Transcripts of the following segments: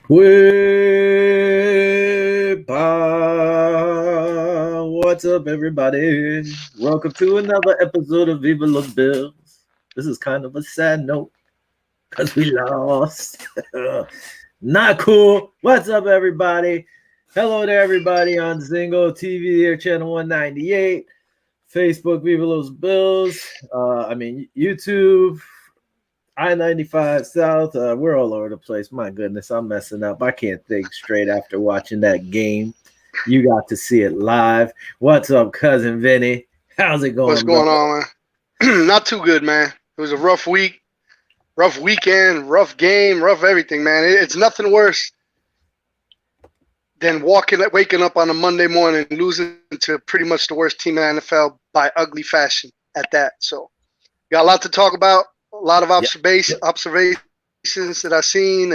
What's up, everybody? Welcome to another episode of Viva Los Bills. This is kind of a sad note because we lost. Not cool. What's up, everybody? Hello to everybody on Zingo TV or channel 198, Facebook Viva Los Bills. YouTube. I-95 South, we're all over the place. My goodness, I'm messing up. I can't think straight after watching that game. You got to see it live. What's up, cousin Vinny? How's it going? What's going on, man? Not too good, man. It was a rough week, rough weekend, rough game, rough everything, man. It's nothing worse than waking up on a Monday morning and losing to pretty much the worst team in the NFL by ugly fashion at that. So, got a lot to talk about. A lot of observations that I've seen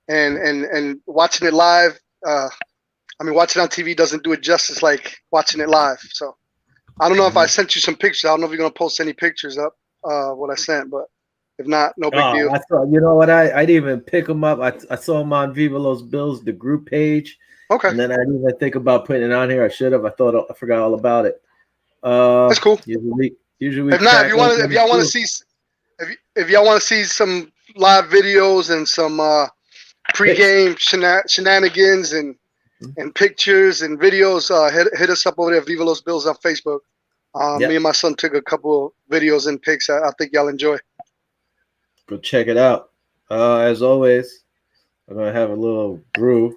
and watching it live. Watching it on TV doesn't do it justice like watching it live. So I don't know if I sent you some pictures. I don't know if you're gonna post any pictures up what I sent, but if not, no big deal. You know what? I didn't even pick them up. I saw them on Viva Los Bills, the group page. Okay. And then I didn't even think about putting it on here. I should have. I forgot all about it. That's cool. Usually if not, if y'all want to see some live videos and some pregame shenanigans and pictures and videos, hit us up over there, Viva Los Bills on Facebook. Me and my son took a couple of videos and pics. I think y'all enjoy. Go check it out. As always, I'm going to have a little brew.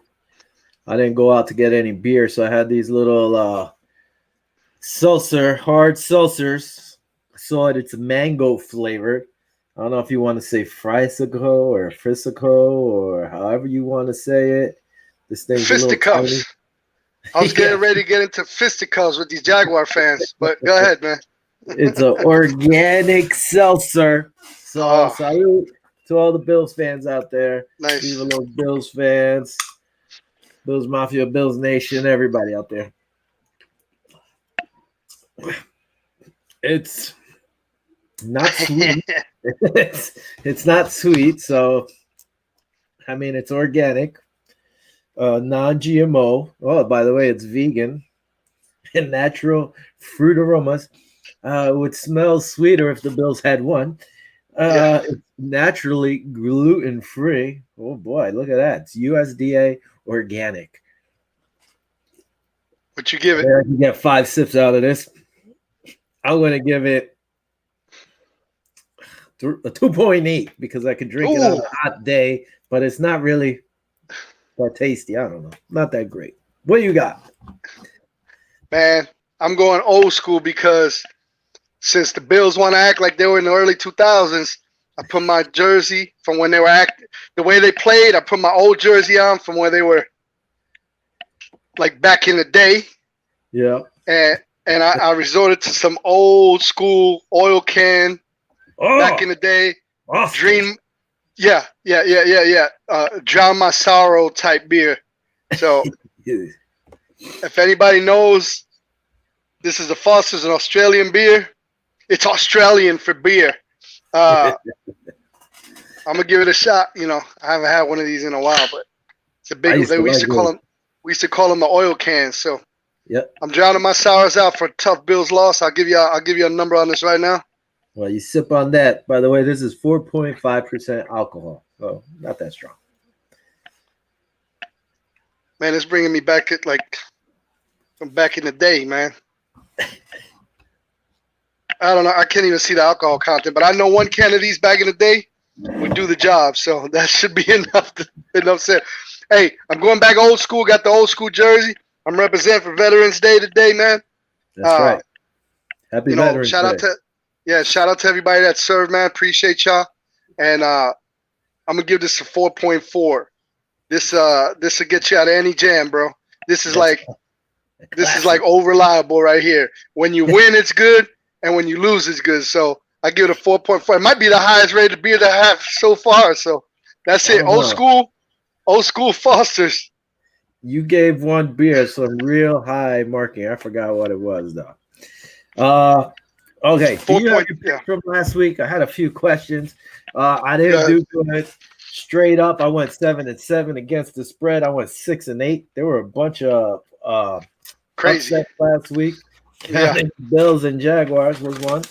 I didn't go out to get any beer, so I had these little hard seltzers. I saw it. It's mango flavored. I don't know if you want to say Frisico or Frisico or however you want to say it. This thing's fisticuffs. I was getting ready to get into fisticuffs with these Jaguar fans, but go ahead, man. It's an organic seltzer. So salute to all the Bills fans out there. Nice. Even those Bills fans, Bills Mafia, Bills Nation, everybody out there. It's not sweet. it's not sweet, so I mean it's organic, non-GMO. Oh, by the way, it's vegan and natural fruit aromas. Would smell sweeter if the Bills had one. It's naturally gluten-free. Oh boy, look at that. It's USDA organic. What you give it? I can get 5 sips out of this. I'm going to give it a 2.8 because I could drink it on a hot day, but it's not really that tasty. I don't know. Not that great. What do you got? Man, I'm going old school because since the Bills want to act like they were in the early 2000s, I put my jersey from when they were the way they played. I put my old jersey on from where they were like back in the day. Yeah. And I resorted to some old school oil can back in the day. Awesome. Dream. Yeah. Drown my sorrow type beer. So if anybody knows, this is a Foster's, an Australian beer. It's Australian for beer. I'm going to give it a shot. You know, I haven't had one of these in a while, but it's a big one. We used to call them the oil cans. So I'm drowning my sorrows out for a tough Bills loss. I'll give you a number on this right now. Well, you sip on that. By the way, this is 4.5% alcohol, so not that strong. Man, it's bringing me back from back in the day, man. I don't know. I can't even see the alcohol content, but I know one can of these back in the day would do the job, so that should be enough said. Hey, I'm going back old school. Got the old school jersey. I'm representing for Veterans Day today, man. That's right. Happy Veterans Day. Shout out to everybody that served, man. Appreciate y'all. And I'm gonna give this a 4.4. This will get you out of any jam, bro. This is like over reliable right here. When you win, it's good, and when you lose, it's good. So I give it a 4.4. It might be the highest rated beer that I have so far. So that's it. Old school Foster's. You gave one beer some real high marking. I forgot what it was though. Okay. Do you have your pick from last week? I had a few questions. I didn't do good. Straight up, I went 7-7 against the spread. I went 6-8. There were a bunch of Crazy. upsets last week. Yeah. Counting Bills and Jaguars was one.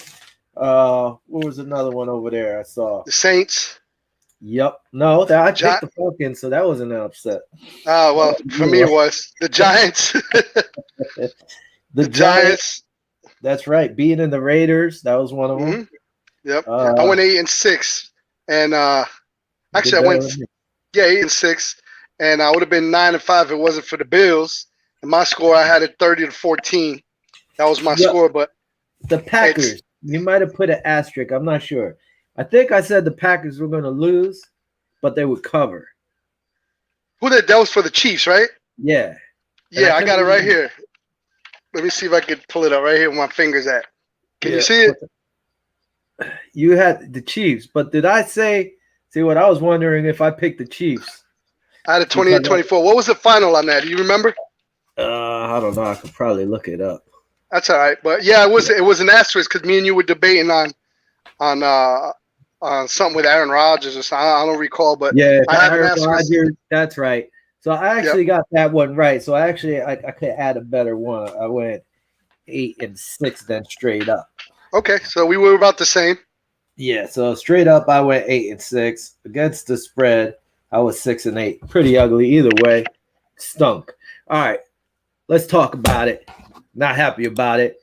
What was another one over there I saw? The Saints. Yep. No, I Gi- picked the Falcons, so that wasn't an upset. well, for me it was the Giants. The the Giants. Giants. That's right. Beating the Raiders. That was one of them. Yep. I went 8-6, and actually I went 8-6, and I would have been 9-5 if it wasn't for the Bills. And my score, I had it 30-14. That was my score. But the Packers, you might have put an asterisk. I'm not sure. I think I said the Packers were going to lose, but they would cover. That was for the Chiefs, right? Yeah. Yeah, I got it right here. Let me see if I can pull it up right here where my finger's at. Can you see it? You had the Chiefs, but did I say? See, what I was wondering if I picked the Chiefs. I had a 28-24. What was the final on that? Do you remember? I don't know. I could probably look it up. That's all right, but yeah, it was an asterisk because me and you were debating on something with Aaron Rodgers or something. I don't recall, but yeah, I had Aaron Rodgers. That's right. So I actually got that one right. So I could add a better one. I went 8-6 then straight up. Okay, so we were about the same. Yeah, so straight up I went 8-6 against the spread. I was 6-8. Pretty ugly either way. Stunk. All right, let's talk about it. Not happy about it.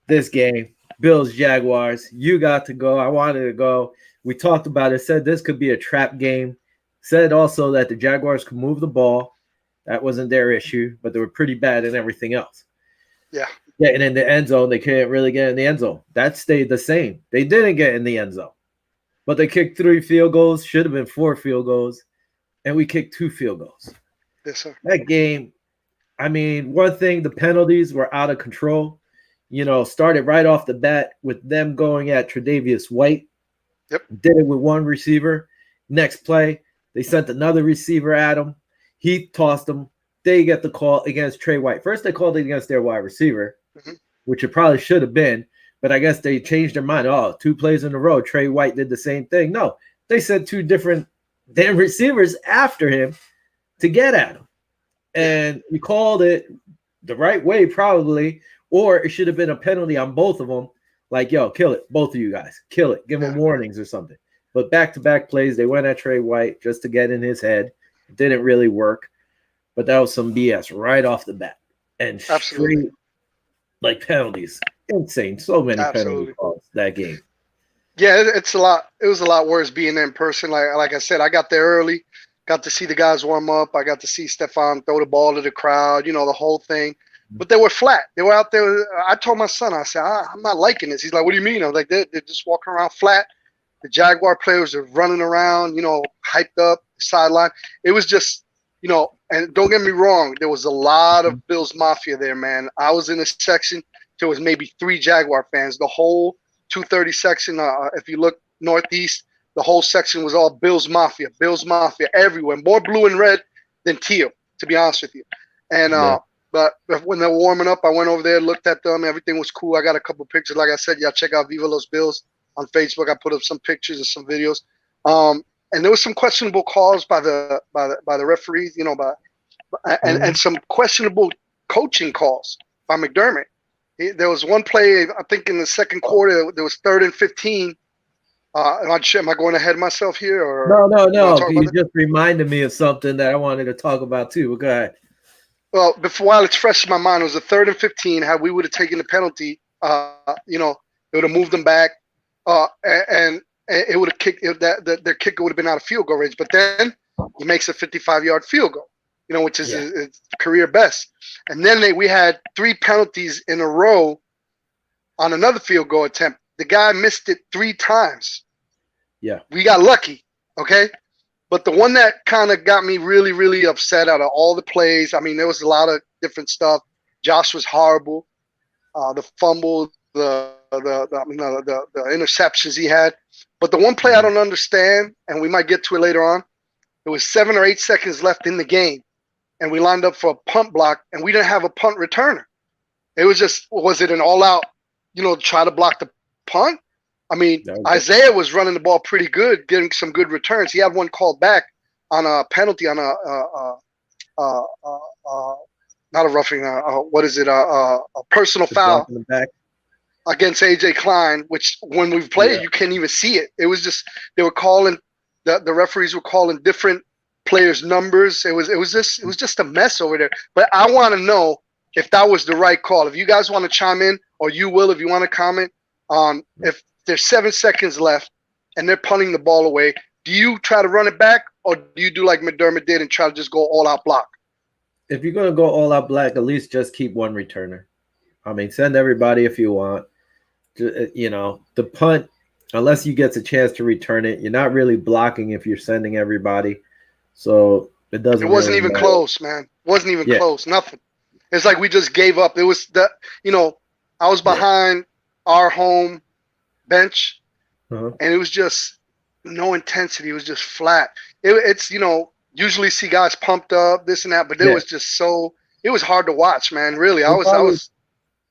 This game, Bills Jaguars. You got to go. I wanted to go. We talked about it. Said this could be a trap game. Said also that the Jaguars could move the ball. That wasn't their issue, but they were pretty bad in everything else. Yeah. Getting in the end zone, they couldn't really get in the end zone. That stayed the same. They didn't get in the end zone, but they kicked 3 field goals. Should have been 4 field goals, and we kicked 2 field goals. Yes, sir. That game, I mean, one thing, the penalties were out of control. Started right off the bat with them going at Tre'Davious White. Yep. Did it with one receiver. Next play, they sent another receiver at him. He tossed him. They get the call against Trey White. First, they called it against their wide receiver, which it probably should have been. But I guess they changed their mind. 2 plays in a row. Trey White did the same thing. No, they sent 2 different damn receivers after him to get at him. And you called it the right way, probably, or it should have been a penalty on both of them. Like, yo, kill it. Both of you guys. Kill it. Give them warnings or something. But back-to-back plays, they went at Trey White just to get in his head. It didn't really work. But that was some BS right off the bat. And straight, like, penalties. Insane. So many penalty calls that game. Yeah, it's a lot. It was a lot worse being there in person. Like I said, I got there early. Got to see the guys warm up. I got to see Stephon throw the ball to the crowd, the whole thing. But they were flat. They were out there. I told my son, I said, I'm not liking this. He's like, what do you mean? I was like, they're just walking around flat. The Jaguar players are running around, hyped up, sideline. It was just, and don't get me wrong, there was a lot of Bills Mafia there, man. I was in a section. There was maybe 3 Jaguar fans. The whole 230 section, if you look northeast, the whole section was all Bills Mafia everywhere. More blue and red than teal, to be honest with you. And but when they were warming up, I went over there, looked at them. Everything was cool. I got a couple pictures. Like I said, y'all check out Viva Los Bills on Facebook. I put up some pictures and some videos. And there was some questionable calls by the referees, and some questionable coaching calls by McDermott. There was one play, I think in the second quarter, there was 3rd and 15. Am I going ahead of myself here? Or no. You just reminded me of something that I wanted to talk about too. Go ahead. Well, while it's fresh in my mind, it was a 3rd and 15. How we would have taken the penalty, it would have moved them back, and it would have kicked. Their kicker would have been out of field goal range. But then he makes a 55-yard field goal, which is his career best. And then we had 3 penalties in a row on another field goal attempt. The guy missed it 3 times. Yeah, we got lucky. Okay. But the one that kind of got me really, really upset out of all the plays, I mean, there was a lot of different stuff. Josh was horrible. The fumble, the interceptions he had. But the one play I don't understand, and we might get to it later on, there was 7 or 8 seconds left in the game, and we lined up for a punt block, and we didn't have a punt returner. It was just, was it an all-out, try to block the punt? I mean, Isaiah was running the ball pretty good, getting some good returns. He had one called back on a penalty on not a roughing. What is it? A personal foul against AJ Klein. Which when we've played, you can't even see it. It was just they were calling the referees were calling different players' numbers. It was just a mess over there. But I want to know if that was the right call. If you guys want to chime in, or you will, if you want to comment on if there's 7 seconds left and they're punting the ball away, do you try to run it back, or do you do like McDermott did and try to just go all out block? If you're going to go all out black, at least just keep one returner. I mean, send everybody if you want. You know, the punt, unless you get a chance to return it, you're not really blocking if you're sending everybody. So it doesn't. It wasn't really even matter. Close, man. Wasn't even close. Nothing. It's like we just gave up. It was that, you know, I was behind our home bench, and it was just no intensity. It was just flat. It's, you know, usually see guys pumped up, this and that, but it was just so, it was hard to watch, man. Really.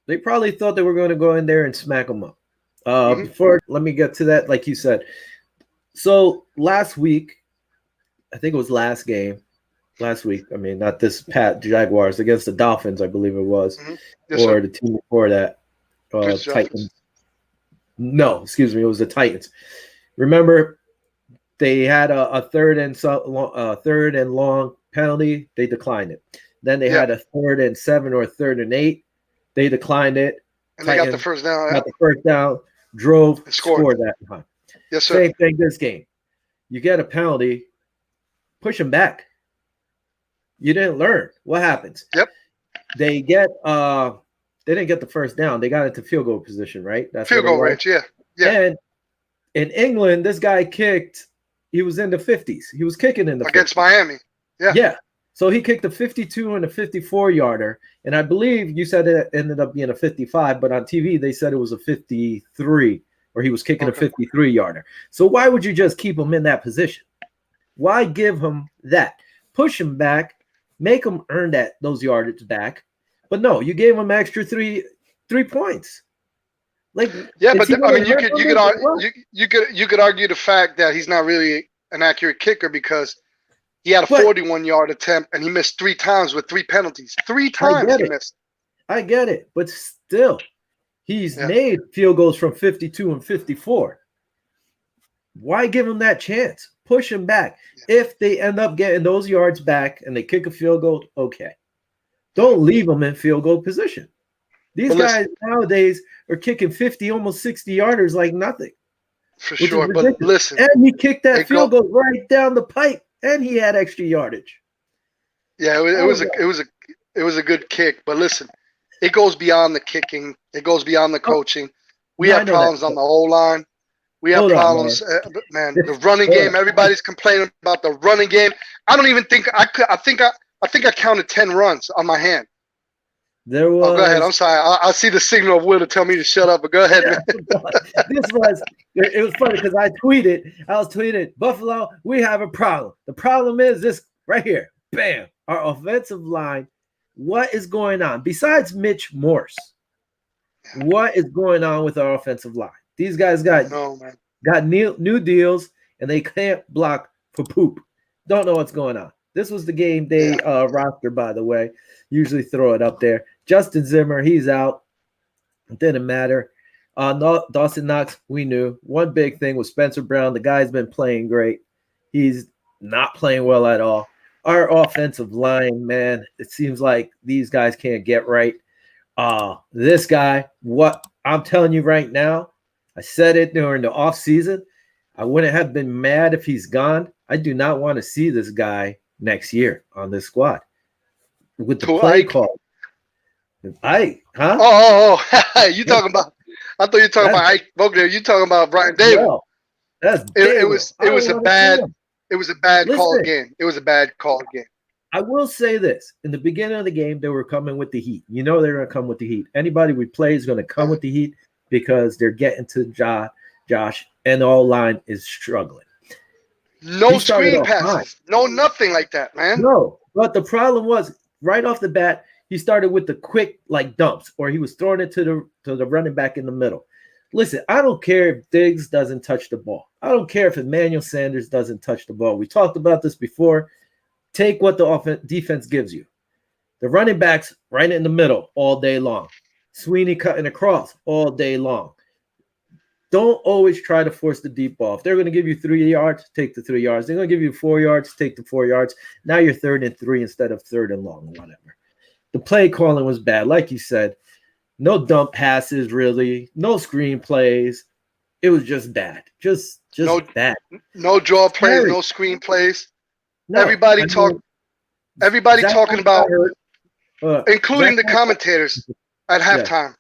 They probably thought they were going to go in there and smack them up. Before, let me get to that, like you said. So last week, I think it was last week. I mean, not this Jaguars against the Dolphins, I believe it was, or the team before that, Titans. No, excuse me, it was the Titans. Remember, they had a third and long penalty. They declined it. Then they had a 3rd and 7 or 3rd and 8. They declined it. And Titans they got the first down. Got the first down. Drove, scored that time. Yes, sir. Same thing this game. You get a penalty, push them back. You didn't learn. What happens? Yep. They didn't get the first down. They got into field goal position, right? That's field goal range, yeah. And in England, this guy kicked. He was in the 50s. He was kicking in the against 50s. Miami. Yeah. Yeah. So he kicked a 52 and a 54-yarder. And I believe you said it ended up being a 55, but on TV they said it was a 53, or he was kicking a 53-yarder. So why would you just keep him in that position? Why give him that? Push him back, make him earn those yardage back. But no, you gave him extra three points. Like, yeah, but I mean, you could argue the fact that he's not really an accurate kicker because he had a 41-yard attempt and he missed 3 times with 3 penalties. 3 times he missed. I get it, but still, he's made field goals from 52 and 54. Why give him that chance? Push him back. If they end up getting those yards back and they kick a field goal, okay. Don't leave them in field goal position. These guys nowadays are kicking 50, almost 60-yarders like nothing. For sure, but listen. And he kicked that field goal right down the pipe, and he had extra yardage. Yeah, it was a good kick, but listen, it goes beyond the kicking. It goes beyond the coaching. We have problems on the O-line. We have problems, man. The running game. Everybody's complaining about the running game. I don't even think I think I counted 10 runs on my hand. There was. Oh, go ahead. I'm sorry. I see the signal of Will to tell me to shut up, but go ahead, man. It was funny because I was tweeting, Buffalo, we have a problem. The problem is this right here. Bam. Our offensive line. What is going on? Besides Mitch Morse, what is going on with our offensive line? These guys got new deals, and they can't block for poop. Don't know what's going on. This was the game day roster, by the way. Usually throw it up there. Justin Zimmer, he's out. It didn't matter. Dawson Knox, we knew. One big thing was Spencer Brown. The guy's been playing great. He's not playing well at all. Our offensive line, man, it seems like these guys can't get right. This guy, what I'm telling you right now, I said it during the offseason. I wouldn't have been mad if he's gone. I do not want to see this guy next year on this squad with the play call. You talking about? I thought you were talking about Ike Vogler. You talking about Brian Davis? No, it was a bad call game. It was a bad call game. I will say this: in the beginning of the game, they were coming with the heat. You know they're going to come with the heat. Anybody we play is going to come with the heat because they're getting to Josh, and the O-line is struggling. No screen passes. No nothing like that, man. No, but the problem was right off the bat, he started with the quick dumps, or he was throwing it to the running back in the middle. listen, I don't care if Diggs doesn't touch the ball. I don't care if Emmanuel Sanders doesn't touch the ball. We talked about this before. Take what the defense gives you. The running backs right in the middle all day long. Sweeney cutting across all day long. Don't always try to force the deep ball. If they're going to give you 3 yards, take the 3 yards. They're going to give you 4 yards, take the 4 yards. Now you're 3rd and 3 instead of 3rd and long, whatever. The play calling was bad. Like you said, no dump passes, really. No screen plays. It was just bad. Just bad. No draw plays, no screen plays. No, everybody talking about, including the commentators at halftime.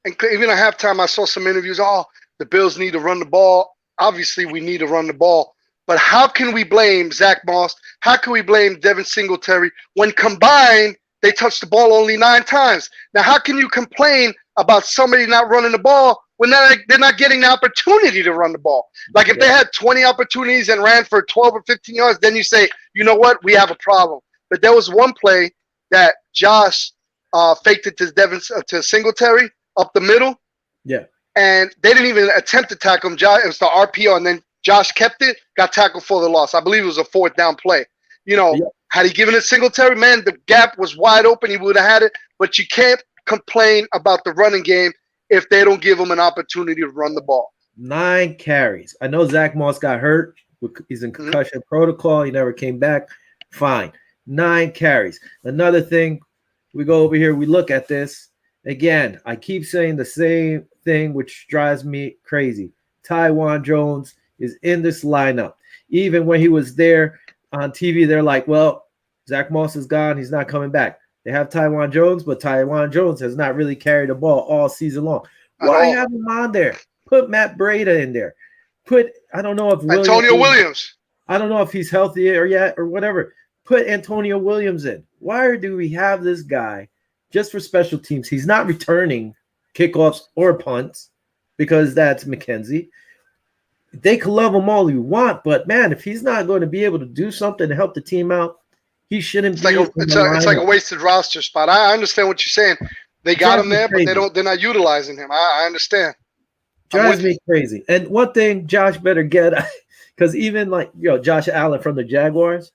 And even at halftime, I saw some interviews. Oh, the Bills need to run the ball. Obviously, we need to run the ball. But how can we blame Zach Moss? How can we blame Devin Singletary when combined they touched the ball only 9 times? Now, how can you complain about somebody not running the ball when they're not getting the opportunity to run the ball? Like if they had 20 opportunities and ran for 12 or 15 yards, then you say, you know what, we have a problem. But there was one play that Josh faked it to Singletary up the middle. Yeah. And they didn't even attempt to tackle him. It was the RPO, and then Josh kept it, got tackled for the loss. I believe it was a 4th down play. Had he given it Singletary, man, the gap was wide open. He would have had it. But you can't complain about the running game if they don't give him an opportunity to run the ball. 9 carries. I know Zach Moss got hurt. He's in concussion protocol. He never came back. Fine. 9 carries. Another thing, we go over here, we look at this. Again, I keep saying the same thing, which drives me crazy. Taiwan Jones is in this lineup. Even when he was there on TV, they're like, well, Zach Moss is gone. He's not coming back. They have Taiwan Jones, but Taiwan Jones has not really carried the ball all season long. Why have him on there? Put Matt Breida in there. I don't know if Antonio Williams. I don't know if he's healthy or yet or whatever. Put Antonio Williams in. Why do we have this guy just for special teams? He's not returning kickoffs or punts because that's McKenzie. They can love him all you want, but man, if he's not going to be able to do something to help the team out, he shouldn't be. It's like a wasted roster spot. I understand what you're saying. They got him there, but they're not utilizing him. I understand. Drives me crazy. And one thing Josh better get, because even Josh Allen from the Jaguars,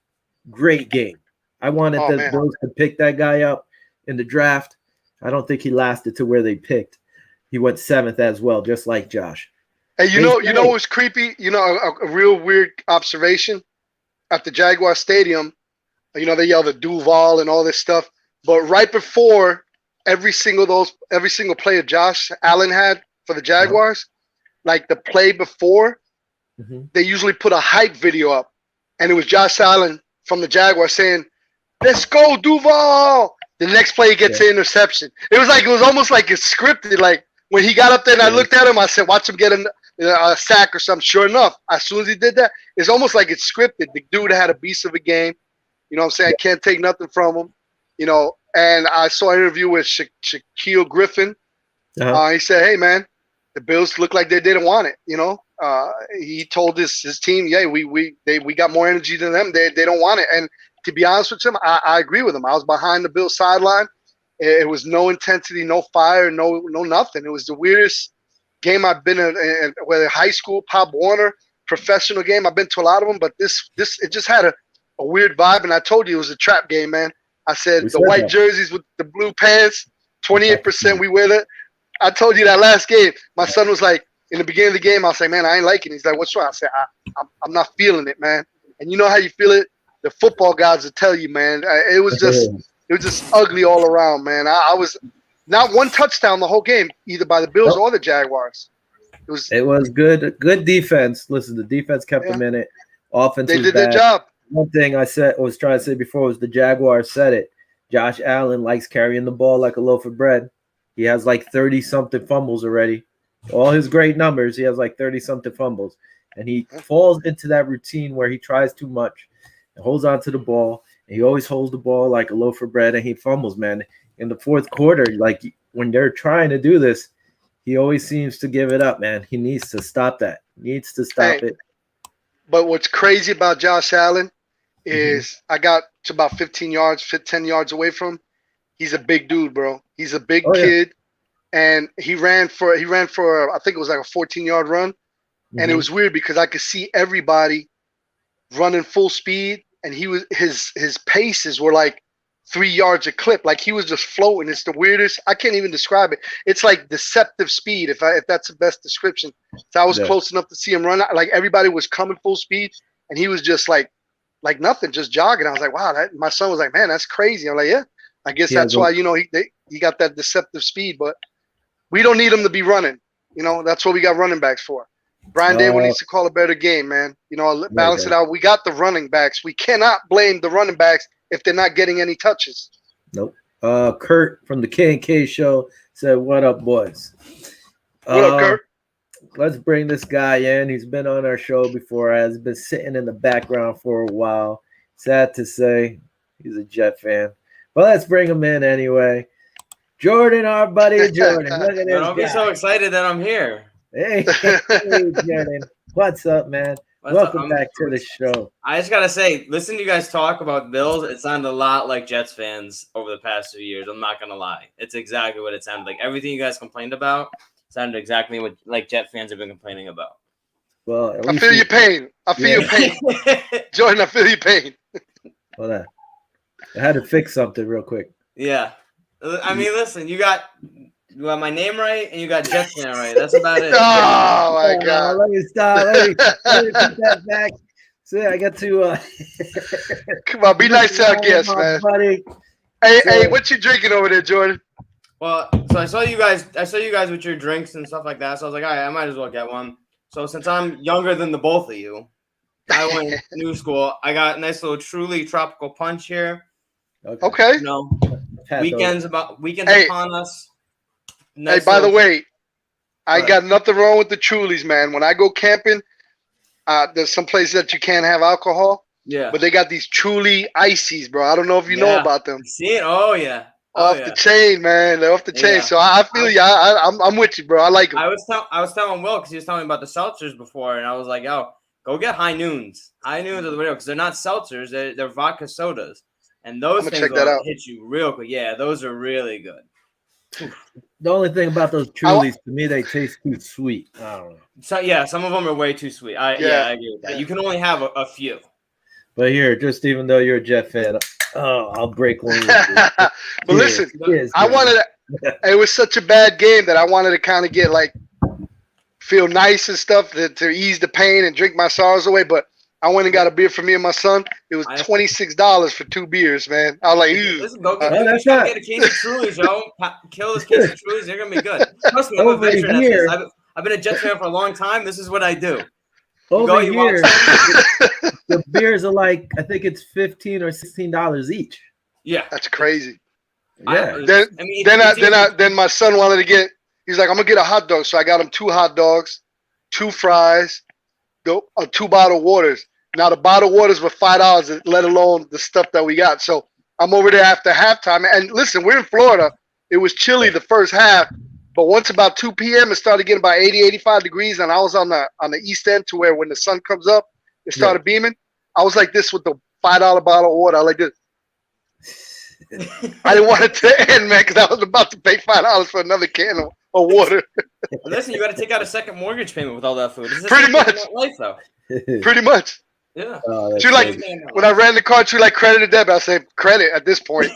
great game. I wanted the Bills to pick that guy up in the draft. I don't think he lasted to where they picked. He went 7th as well, just like Josh. Hey, you know what's creepy? A real weird observation at the Jaguar Stadium. They yell the Duval and all this stuff, but right before every single play Josh Allen had for the Jaguars, like the play before, they usually put a hype video up, and it was Josh Allen from the Jaguars saying, "Let's go, Duval." The next play he gets an interception. It was almost like it's scripted. Like when he got up there and I looked at him, I said, "Watch him get a sack or something." Sure enough, as soon as he did that, it's almost like it's scripted. The dude had a beast of a game. You know what I'm saying? I can't take nothing from him. And I saw an interview with Shaquille Griffin. He said, "Hey, man, the Bills look like they didn't want it." He told his team, "Yeah, we got more energy than them. They don't want it." And to be honest with him, I agree with him. I was behind the Bills sideline. It was no intensity, no fire, no nothing. It was the weirdest game I've been in, whether high school, Pop Warner, professional game. I've been to a lot of them, but this it just had a weird vibe. And I told you it was a trap game, man. I said the white jerseys with the blue pants, 28%. We wear that. I told you that last game. My son was like, in the beginning of the game, I was like, "Man, I ain't liking it." He's like, "What's wrong?" I said, I'm not feeling it, man. And you know how you feel it? The football gods will tell you, man. It was just ugly all around, man. I was not one touchdown the whole game, either by the Bills or the Jaguars. It was good defense. Listen, the defense kept them in it. Offense, they did their job. One thing I was trying to say before was the Jaguars said it. Josh Allen likes carrying the ball like a loaf of bread. He has like 30-something fumbles already. All his great numbers, he has like 30-something fumbles. And he falls into that routine where he tries too much and holds on to the ball. And he always holds the ball like a loaf of bread, and he fumbles, man. In the fourth quarter, like when they're trying to do this, he always seems to give it up, man. He needs to stop that. He needs to stop it. But what's crazy about Josh Allen is I got to about 10 yards away from him. He's a big dude, bro. He's a big kid. and he ran for I think it was like a 14-yard run, and it was weird because I could see everybody running full speed, and his paces were like 3 yards a clip, like he was just floating. It's the weirdest. I can't even describe it. It's like deceptive speed, if that's the best description. So I was close enough to see him run. Like everybody was coming full speed, and he was just like nothing, just jogging. I was like, wow. My son was like, man, that's crazy. I'm like, yeah. I guess that's why he got that deceptive speed, but we don't need him to be running. That's what we got running backs for. Brian Dable needs to call a better game, man. Balance it out. We got the running backs. We cannot blame the running backs if they're not getting any touches. Nope. Kurt from the K&K show said, "What up, boys?" What up, Kurt? Let's bring this guy in. He's been on our show before. Has been sitting in the background for a while. Sad to say, he's a Jet fan. But let's bring him in anyway. Jordan, our buddy Jordan. Look at this Don't be so excited that I'm here. Hey, Jordan. What's up, man? Welcome back to the show. I just got to say, listen to you guys talk about Bills. It sounded a lot like Jets fans over the past 2 years. I'm not going to lie. It's exactly what it sounded like. Everything you guys complained about sounded exactly what like Jet fans have been complaining about. Well, I feel your pain. Your pain. Jordan, I feel your pain. Hold on. I had to fix something real quick. Yeah. I mean, listen, you got my name right and you got Jets fan right. That's about it. Oh, my God. Let me stop. Let me put that back. So I got to come on, be nice to our guests, man. Buddy. Hey, what you drinking over there, Jordan? Well, so I saw you guys with your drinks and stuff like that. So I was like, all right, I might as well get one. So since I'm younger than the both of you, I went new school. I got a nice little Truly tropical punch here. Okay. Weekends upon us. Nice by the way, I got nothing wrong with the Trulies, man. When I go camping, there's some places that you can't have alcohol. Yeah. But they got these Truly ices, bro. I don't know if you know about them. See it? Oh yeah. Off the chain, man. They're off the chain. So I feel you. I'm with you, bro. I like them. I was telling Will because he was telling me about the seltzers before, and I was like, yo, go get High Noons. High Noons are the way because they're not seltzers. They're vodka sodas, and those things will hit you real quick. Yeah, those are really good. The only thing about those Trulies, to me, they taste too sweet. I don't know. So yeah, some of them are way too sweet. I agree with that. You can only have a few. But here, just even though you're a Jet fan, I'll break one. But listen, I wanted it was such a bad game that I wanted to kind of get feel nice and stuff to ease the pain and drink my sorrows away. But I went and got a beer for me and my son. It was $26 for 2 beers, man. I was like, listen, go get a case of Trulies, yo. Kill this case of Trulies. They're gonna be good. Trust me, I'm a veteran at this. I've been a Jets fan for a long time. This is what I do. Over here, the beers are I think it's $15 or $16 each. Yeah, that's crazy. Yeah. Then my son wanted to get. He's like, I'm gonna get a hot dog, so I got him 2 hot dogs, 2 fries, 2 bottled waters. Now the bottled waters were $5, let alone the stuff that we got. So I'm over there after halftime, and listen, we're in Florida. It was chilly the first half. But once about 2 p.m., it started getting about 80, 85 degrees, and I was on the east end to where when the sun comes up, it started beaming. I was like this with the $5 bottle of water. I was like this. I didn't want it to end, man, because I was about to pay $5 for another can of water. Listen, you got to take out a second mortgage payment with all that food. Pretty much. Life, though. Pretty much. Yeah. She when I ran the card, she credit or debit. I said credit at this point.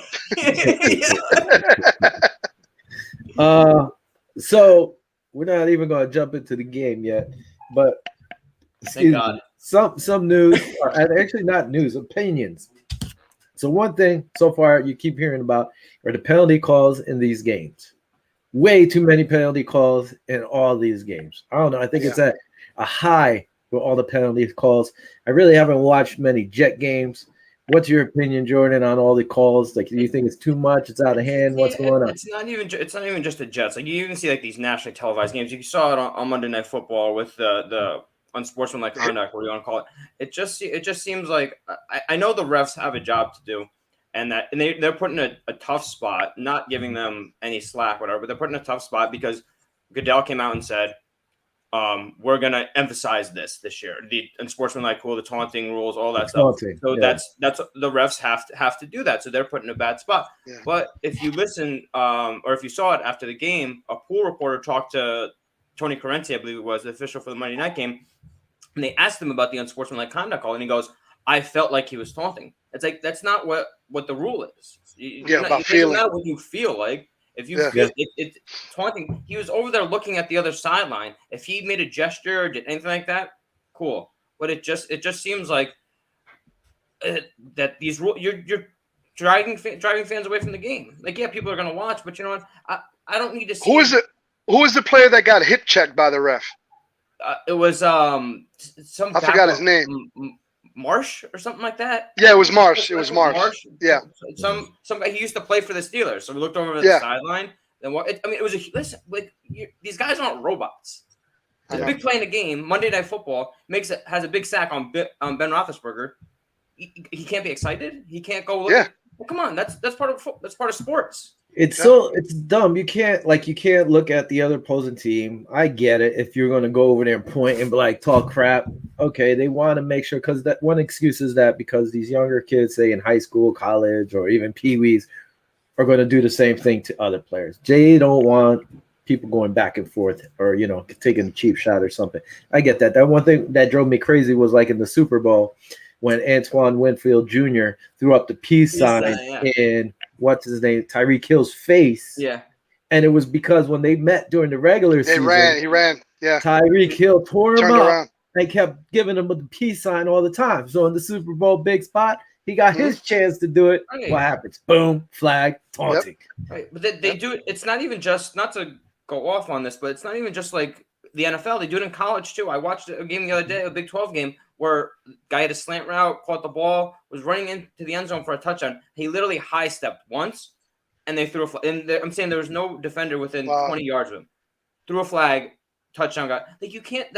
So we're not even going to jump into the game yet, but thank God. Some news, or actually not news, opinions. So one thing so far you keep hearing about are the penalty calls in these games. Way too many penalty calls in all these games. I don't know. I think it's at a high with all the penalty calls. I really haven't watched many Jet games. What's your opinion, Jordan, on all the calls? Do you think it's too much? It's out of hand? What's going on? It's not even just the Jets. You even see these nationally televised games. You saw it on Monday Night Football with the unsportsmanlike conduct, whatever you want to call it. It just seems like I know the refs have a job to do, and they're put in a tough spot. Not giving them any slack, whatever, but they're put in a tough spot because Goodell came out and said we're gonna emphasize this year. The unsportsmanlike cool, the taunting rules, all that stuff. So that's the refs have to do that. So they're put in a bad spot. Yeah. But if you listen, or if you saw it after the game, a pool reporter talked to Tony Correnti, I believe it was, the official for the Monday night game, and they asked him about the unsportsmanlike conduct call, and he goes, "I felt like he was taunting." It's like that's not what the rule is. About feeling. Not what you feel like. If you feel it taunting, he was over there looking at the other sideline. If he made a gesture or did anything like that, cool. But it just seems like that these rules you're driving fans away from the game. Like, yeah, people are gonna watch, but you know what? I don't need to see. Who is the player that got hit checked by the ref? It was some. I forgot his name. Marsh or something like that. Yeah, it was Marsh. It was Marsh. Yeah. Some guy, he used to play for the Steelers, so we looked over the sideline. Then what? I mean, it was these guys aren't robots. There's a big play in the game. Monday Night Football has a big sack on Ben Roethlisberger. He can't be excited. He can't go. Well, come on, that's part of sports. It's dumb. You can't look at the other opposing team. I get it. If you're going to go over there and point and like talk crap, okay, they want to make sure, because that one excuse is that because these younger kids, say in high school, college, or even peewees, are going to do the same thing to other players. They don't want people going back and forth or taking a cheap shot or something. I get that. That one thing that drove me crazy was like in the Super Bowl when Antoine Winfield Jr. threw up the peace sign in what's his name, Tyreek Hill's face. Yeah. And it was because when they met during the regular season, he ran. Yeah. Tyreek Hill tore him up around. and kept giving him the peace sign all the time. So in the Super Bowl big spot, he got his chance to do it. Right. What happens? Boom, flag, taunting. Yep. Right. But they do it. It's not even just, not to go off on this, but it's not even just like the NFL. They do it in college too. I watched a game the other day, a Big 12 game, where guy had a slant route, caught the ball, was running into the end zone for a touchdown. He literally high stepped once, and they threw a flag. And I'm saying there was no defender within 20 yards of him. Threw a flag, touchdown guy. Like, you can't.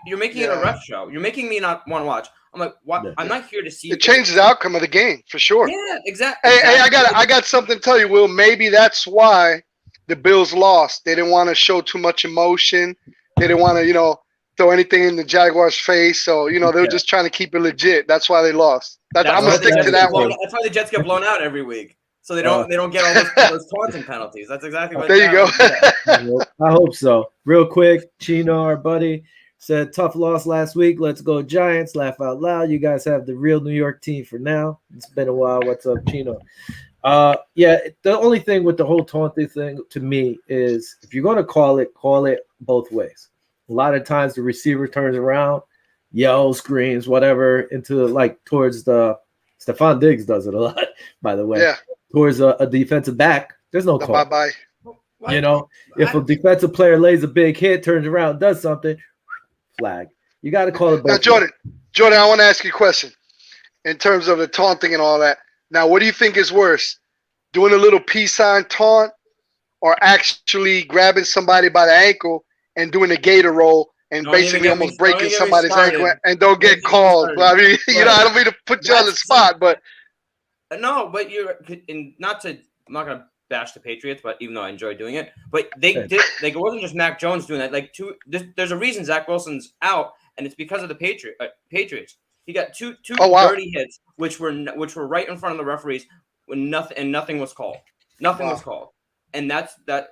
You're making it a ref show. You're making me not want to watch. I'm like, what? I'm not here to see. It changes the outcome of the game for sure. Yeah, exactly. Hey, I got something to tell you, Will. Maybe that's why the Bills lost. They didn't want to show too much emotion. They didn't want to, throw anything in the Jaguars' face. So, they were just trying to keep it legit. That's why they lost. I'm gonna stick to that one. That's why the Jets get blown out every week. So they don't get all those taunting penalties. That's exactly what. There you go. I hope so. Real quick, Chino, our buddy, said tough loss last week. Let's go Giants. Laugh out loud. You guys have the real New York team for now. It's been a while. What's up, Chino? The only thing with the whole taunting thing to me is if you're going to call it both ways. A lot of times the receiver turns around, yells, screams, whatever, into towards the Stephon Diggs does it a lot, by the way. Yeah. Towards a defensive back, there's no call. Bye-bye. If a defensive player lays a big hit, turns around, does something, flag. You got to call it both. Now, Jordan, I want to ask you a question in terms of the taunting and all that. Now, what do you think is worse, doing a little peace sign taunt or actually grabbing somebody by the ankle and doing a gator roll and basically almost breaking somebody's ankle and don't get called? Well, I mean, I don't mean to put you on the spot, but no, but I'm not gonna bash the Patriots, but even though I enjoy doing it, but they did. Like, it wasn't just Mac Jones doing that. There's a reason Zach Wilson's out, and it's because of the Patriots. He got two dirty hits, which were right in front of the referees when nothing was called. Nothing was called, and that's that.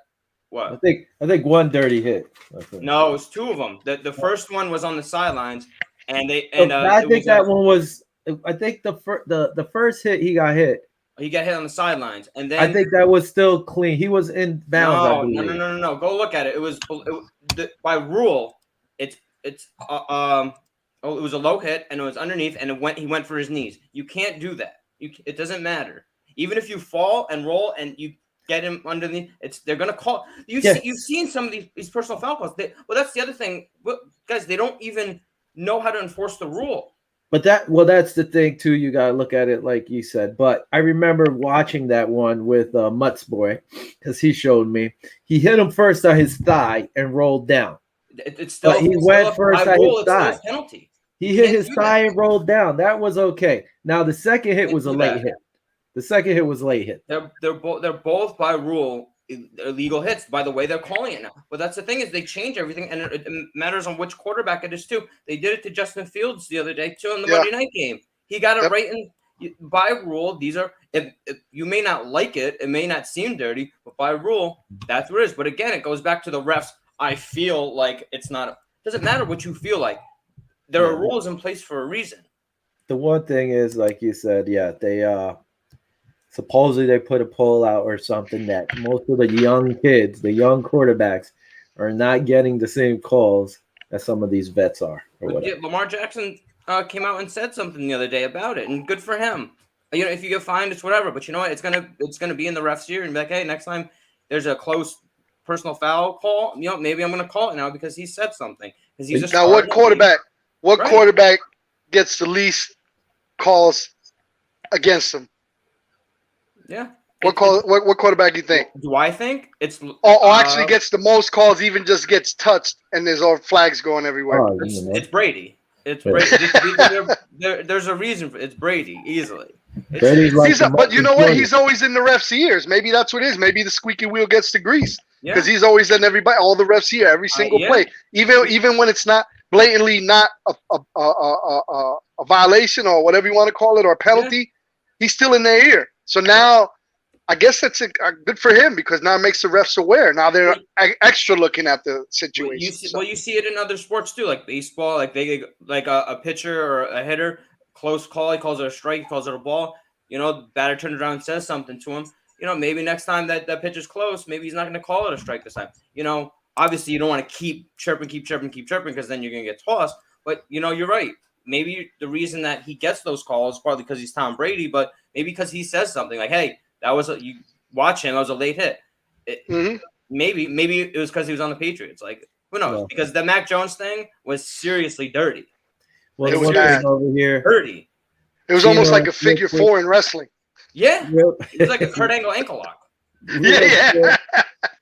What? I think one dirty hit. No, it was two of them. The first one was on the sidelines, and I think that one was. I think the first hit he got hit. He got hit on the sidelines, and then I think that was still clean. He was in bounds. No. Go look at it. It was by rule. It was a low hit, and it was underneath, and he went for his knees. You can't do that. It doesn't matter. Even if you fall and roll and you get him underneath, they're gonna call. You've seen some of these personal foul calls. That's the other thing, guys. They don't even know how to enforce the rule. But that's the thing too. You gotta look at it like you said. But I remember watching that one with Mutt's boy because he showed me. He hit him first on his thigh and rolled down. It's still. But he went first on his thigh. Penalty. He hit his thigh and rolled down. That was okay. Now the second hit was a late hit. The second hit was a late hit. They're both by rule illegal hits by the way they're calling it now. But that's the thing is they change everything, and it matters on which quarterback it is too. They did it to Justin Fields the other day too in the Monday night game. He got it right, and by rule, these are if you may not like it, it may not seem dirty, but by rule, that's what it is. But again, it goes back to the refs. I feel like it's not. It doesn't matter what you feel like. There are rules in place for a reason. The one thing is, like you said, they supposedly they put a poll out or something that most of the young kids, the young quarterbacks, are not getting the same calls that some of these vets are. Or whatever. Lamar Jackson came out and said something the other day about it, and good for him. If you get fined, it's whatever. But you know what? It's gonna be in the ref's ear and be like, hey, next time there's a close personal foul call, maybe I'm gonna call it now because he said something. Now, what quarterback? What quarterback gets the least calls against him? Yeah. What quarterback do you think? Do I think it's or actually gets the most calls, even just gets touched, and there's all flags going everywhere? It's Brady. It's Brady. There's a reason for it's Brady easily. But you know what? He's always in the refs' ears. Maybe that's what it is. Maybe the squeaky wheel gets the grease because he's always in all the refs' ear, every single play, even when it's not blatantly not a violation or whatever you want to call it or a penalty. He's still in their ear. So now, I guess that's good for him because now it makes the refs aware. Now they're extra looking at the situation. You see it in other sports too, like baseball. Like a pitcher or a hitter, close call, he calls it a strike, he calls it a ball. The batter turns around and says something to him. Maybe next time that pitcher's close, maybe he's not going to call it a strike this time. Obviously you don't want to keep chirping because then you're going to get tossed. But you're right. Maybe the reason that he gets those calls is partly because he's Tom Brady, but maybe because he says something like, "Hey, that was you watch him. That was a late hit." Maybe it was because he was on the Patriots. Like who knows? Because the Mac Jones thing was seriously dirty. Well, it was over here. Dirty. It was almost like a figure four in wrestling. Yeah, it was like a Kurt Angle ankle lock.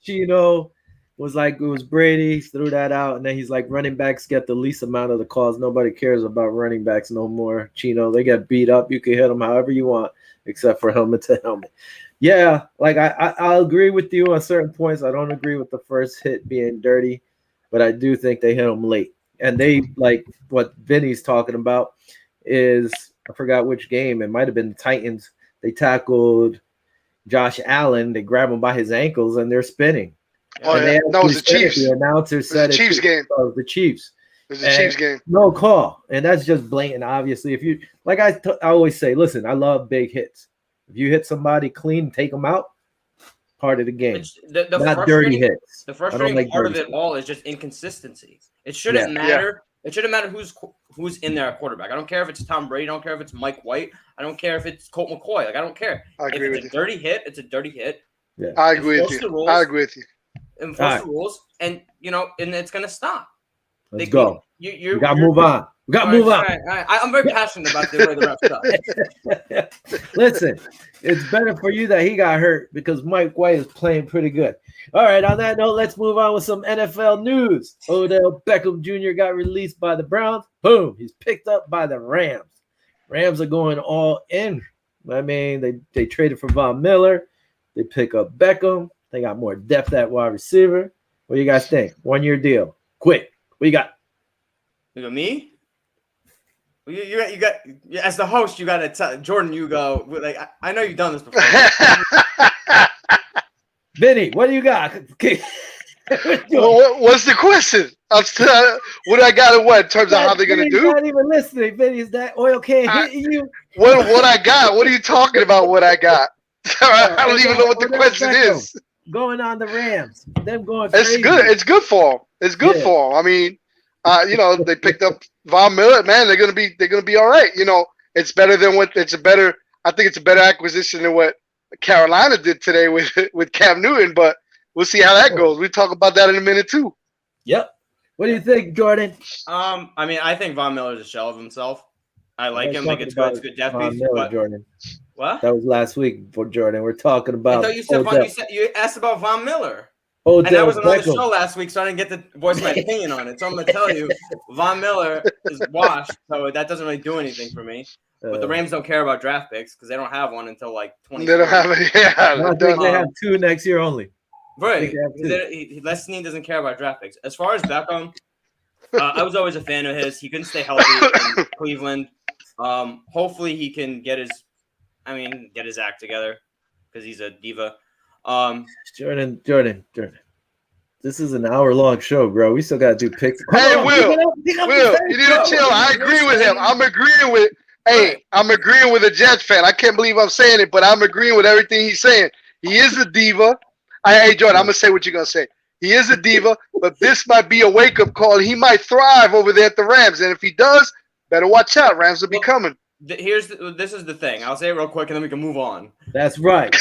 Chino was like, it was Brady, threw that out, and then he's like, running backs get the least amount of the calls. Nobody cares about running backs no more. Chino, they get beat up. You can hit them however you want, except for helmet to helmet. Yeah, like I'll agree with you on certain points. I don't agree with the first hit being dirty, but I do think they hit them late. And they, like what Vinny's talking about is, I forgot which game. It might have been the Titans. They tackled Josh Allen. They grab him by his ankles, and they're spinning. Oh, yeah. No, it was the Chiefs. The announcer said it was the Chiefs game. Oh, the Chiefs. It was the Chiefs game. No call. And that's just blatant, obviously. If you, like I always say, listen, I love big hits. If you hit somebody clean, take them out, part of the game. Not dirty hits. The frustrating part of it all is just inconsistency. It shouldn't matter. It shouldn't matter who's in there at quarterback. I don't care if it's Tom Brady. I don't care if it's Mike White. I don't care if it's Colt McCoy. Like, I don't care. I agree with you. If it's a dirty hit, it's a dirty hit. Yeah. I agree with you. I agree with you. Enforce the rules, and and it's gonna stop. Let's go. You gotta move on. We gotta move on. I'm very passionate about the way the refs stuff. Listen, it's better for you that he got hurt because Mike White is playing pretty good. All right, on that note, let's move on with some NFL news. Odell Beckham Jr. got released by the Browns. Boom, he's picked up by the Rams. Rams are going all in. I mean, they traded for Von Miller. They pick up Beckham. They got more depth at wide receiver. What do you guys think? 1-year deal. Quick. What you got? You got me? You got as the host, you got to tell Jordan, you go. Like I know you've done this before. Vinny, what do you got? What's the question? What I got in what in terms of how they're gonna do? You're not even listening, Vinny. Is that oil can hitting you? What I got? What are you talking about? What I got? I don't even know what the question is. Going on the Rams, them going crazy. It's good. It's good for them. It's good for them. I mean, they picked up Von Miller. Man, they're gonna be all right. It's better than what it's a better. I think it's a better acquisition than what Carolina did today with Cam Newton. But we'll see how that goes. We'll talk about that in a minute too. Yep. What do you think, Jordan? I mean, I think Von Miller's a shell of himself. I like him. Like it's good depth piece. But Jordan. What? That was last week for Jordan. We're talking about. I thought you asked about Von Miller. And that was another show last week, so I didn't get to voice my opinion on it. So I'm going to tell you, Von Miller is washed, so that doesn't really do anything for me. But the Rams don't care about draft picks because they don't have one until like 20. They don't have it. Yeah, they have 2 next year only. Right. They have two. Leslie doesn't care about draft picks. As far as Beckham, I was always a fan of his. He couldn't stay healthy in Cleveland. Hopefully he can get his act together because he's a diva. Jordan. This is an hour-long show, bro. We still got to do picks. Hey, Will, the you need to pace, chill. bro. I agree with him. I'm agreeing with. Hey, I'm agreeing with a Jets fan. I can't believe I'm saying it, but I'm agreeing with everything he's saying. He is a diva. Hey, Jordan, I'm gonna say what you're gonna say. He is a diva, but this might be a wake-up call. He might thrive over there at the Rams, and if he does, better watch out. Rams will be coming. This is the thing. I'll say it real quick, and then we can move on. That's right.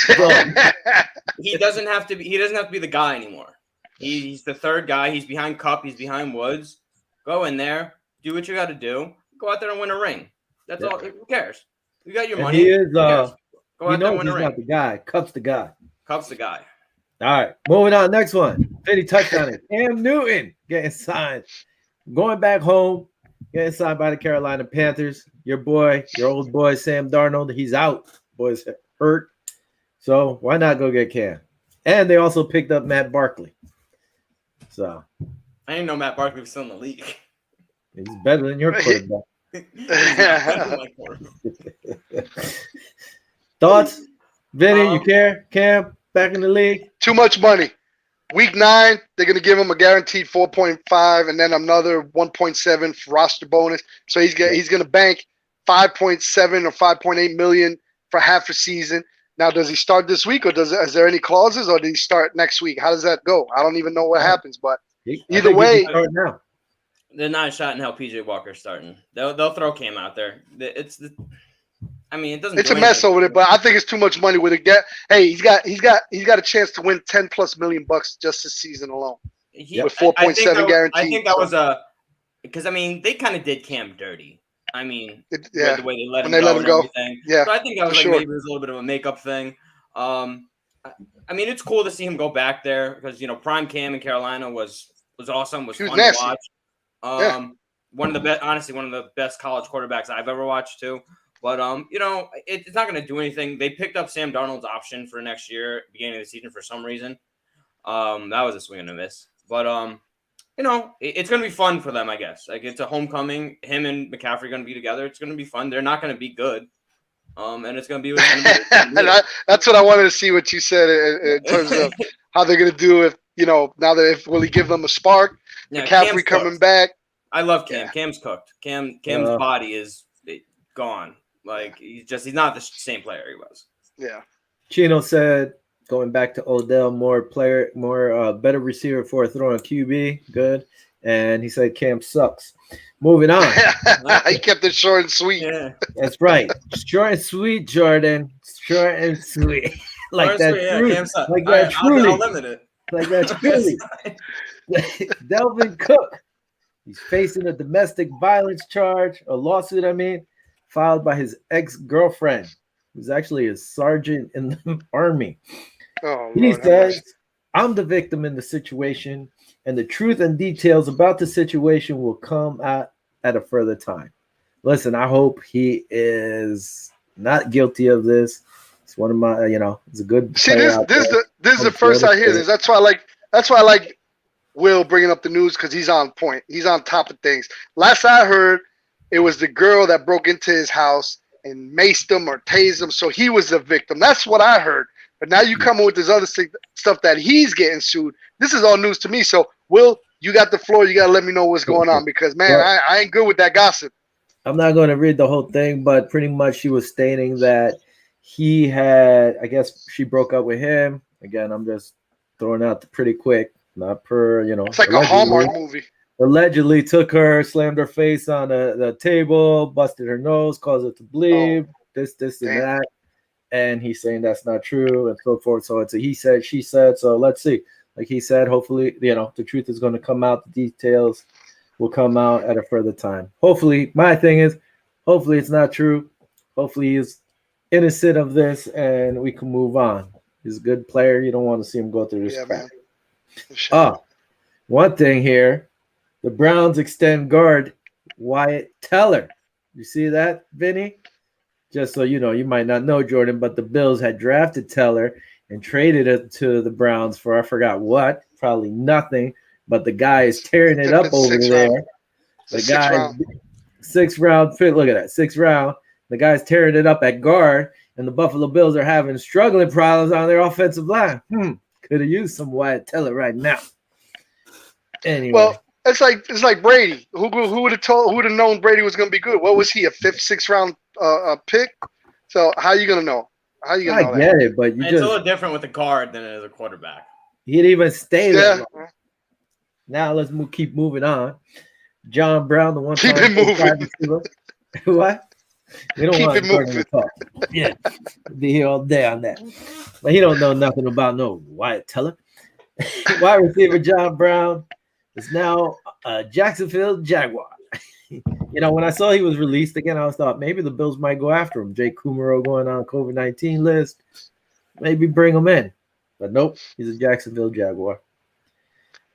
He doesn't have to be the guy anymore. He's the third guy. He's behind Cup. He's behind Woods. Go in there. Do what you got to do. Go out there and win a ring. That's all. Who cares? You got your money. He is. Go out there and win a ring. Not the guy. Cup's the guy. Cup's the guy. All right. Moving on. Next one. Vinny touched on it. Cam Newton getting signed. Going back home. Getting signed by the Carolina Panthers. Your old boy, Sam Darnold. He's out. Boy's hurt. So why not go get Cam? And they also picked up Matt Barkley. So I didn't know Matt Barkley was still in the league. He's better than your quarterback. Thoughts? Vinny, you care? Cam, back in the league? Too much money. Week 9, they're going to give him a guaranteed 4.5 and then another 1.7 roster bonus. So he's going to bank 5.7 or 5.8 million for half a season. Now, does he start this week, or is there any clauses, or does he start next week? How does that go? I don't even know what happens, but either way, they're not a shot in hell. PJ Walker's starting. They'll throw Cam out there. It doesn't. It's a mess over there, but I think it's too much money with it. Hey, he's got a chance to win $10+ million just this season alone with 4.7 guaranteed. I think that was because they kind of did Cam dirty. The way they let him go. Yeah, so I think that was maybe it was a little bit of a makeup thing. It's cool to see him go back there because prime Cam in Carolina was awesome. Was fun to watch. One of the best college quarterbacks I've ever watched too. But it's not going to do anything. They picked up Sam Darnold's option for next year, beginning of the season for some reason. That was a swing and a miss. But it's going to be fun for them, I guess. Like, it's a homecoming. Him and McCaffrey are going to be together. It's going to be fun. They're not going to be good. And it's going to be. That's what I wanted to see what you said in terms of how they're going to do will he give them a spark? Yeah, McCaffrey coming back. I love Cam. Yeah. Cam's cooked. Cam's body is gone. Like, he's not the same player he was. Yeah. Chino said, going back to Odell, better receiver for a throwing QB. Good. And he said Cam sucks. Moving on. He kept it short and sweet. Yeah. That's right. Short and sweet, Jordan. Short and sweet. Like that. Like that. Truly. I'll limit it. Like that. Truly. Delvin Cook. He's facing a domestic violence charge, a lawsuit, filed by his ex-girlfriend, who's actually a sergeant in the Army. He says, I'm the victim in the situation, and the truth and details about the situation will come out at a further time. Listen, I hope he is not guilty of this. It's one of my, it's a good. See, this is the first I hear this. That's why I like Will bringing up the news, because he's on point. He's on top of things. Last I heard, it was the girl that broke into his house and maced him or tased him, so he was the victim. That's what I heard. But now you come with this other stuff that he's getting sued. This is all news to me. So, Will, you got the floor. You got to let me know what's going on, because, man, I ain't good with that gossip. I'm not going to read the whole thing, but pretty much she was stating that he had, I guess she broke up with him. Again, I'm just throwing out pretty quick, not per, It's like a Hallmark movie. Allegedly took her, slammed her face on the table, busted her nose, caused it to bleed, this and that. And he's saying that's not true and so forth. So it's a he said, she said. So let's see. Like he said, hopefully, the truth is going to come out. The details will come out at a further time. Hopefully, my thing is, hopefully it's not true. Hopefully he's innocent of this and we can move on. He's a good player. You don't want to see him go through this. Yeah, man. Sure. One thing here. The Browns extend guard Wyatt Teller. You see that, Vinny? Just so you know, you might not know, Jordan, but the Bills had drafted Teller, and traded it to the Browns for I forgot what, probably nothing. But the guy is tearing it up over there. The guy, 6th round pick. Look at that, 6th round. The guy's tearing it up at guard, and the Buffalo Bills are having struggling problems on their offensive line. Could have used some Wyatt Teller right now. Anyway. Well, it's like Brady. Who would have known Brady was going to be good? What was he, a 5th, 6th round pick? So how are you going to know? How are you going to know that? I get it, but it's a little different with a guard than it is a quarterback. He didn't even stay there. Now let's keep moving on. John Brown, the one. Keep it moving. What? We don't keep want it moving. To talk. Yeah, be here all day on that. But he don't know nothing about no Wyatt Teller. Wide receiver John Brown is now a Jacksonville Jaguar. When I saw he was released again, I thought maybe the Bills might go after him. Jake Kumaro going on COVID-19 list. Maybe bring him in. But nope, he's a Jacksonville Jaguar.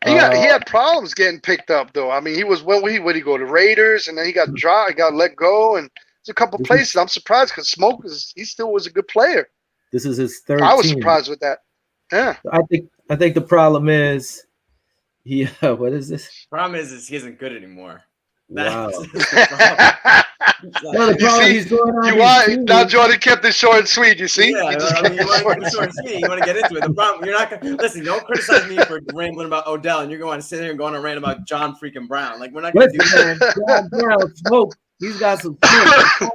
He had problems getting picked up though. I mean, he was where he go to Raiders, and then he got dropped, got let go, and there's a couple places. I'm surprised because he still was a good player. This is his third. I was surprised with that. Yeah, I think the problem is what is this? Problem is he isn't good anymore. Wow. The problem he's going on. Now Jordan kept it short and sweet. You see? Yeah, you want to short and sweet. You want to get into it. The problem, you're not gonna listen. Don't criticize me for rambling about Odell, and you're going to sit here and go on a rant about John freaking Brown. Like we're not going to do that. John Brown smoke. He's got some smoke.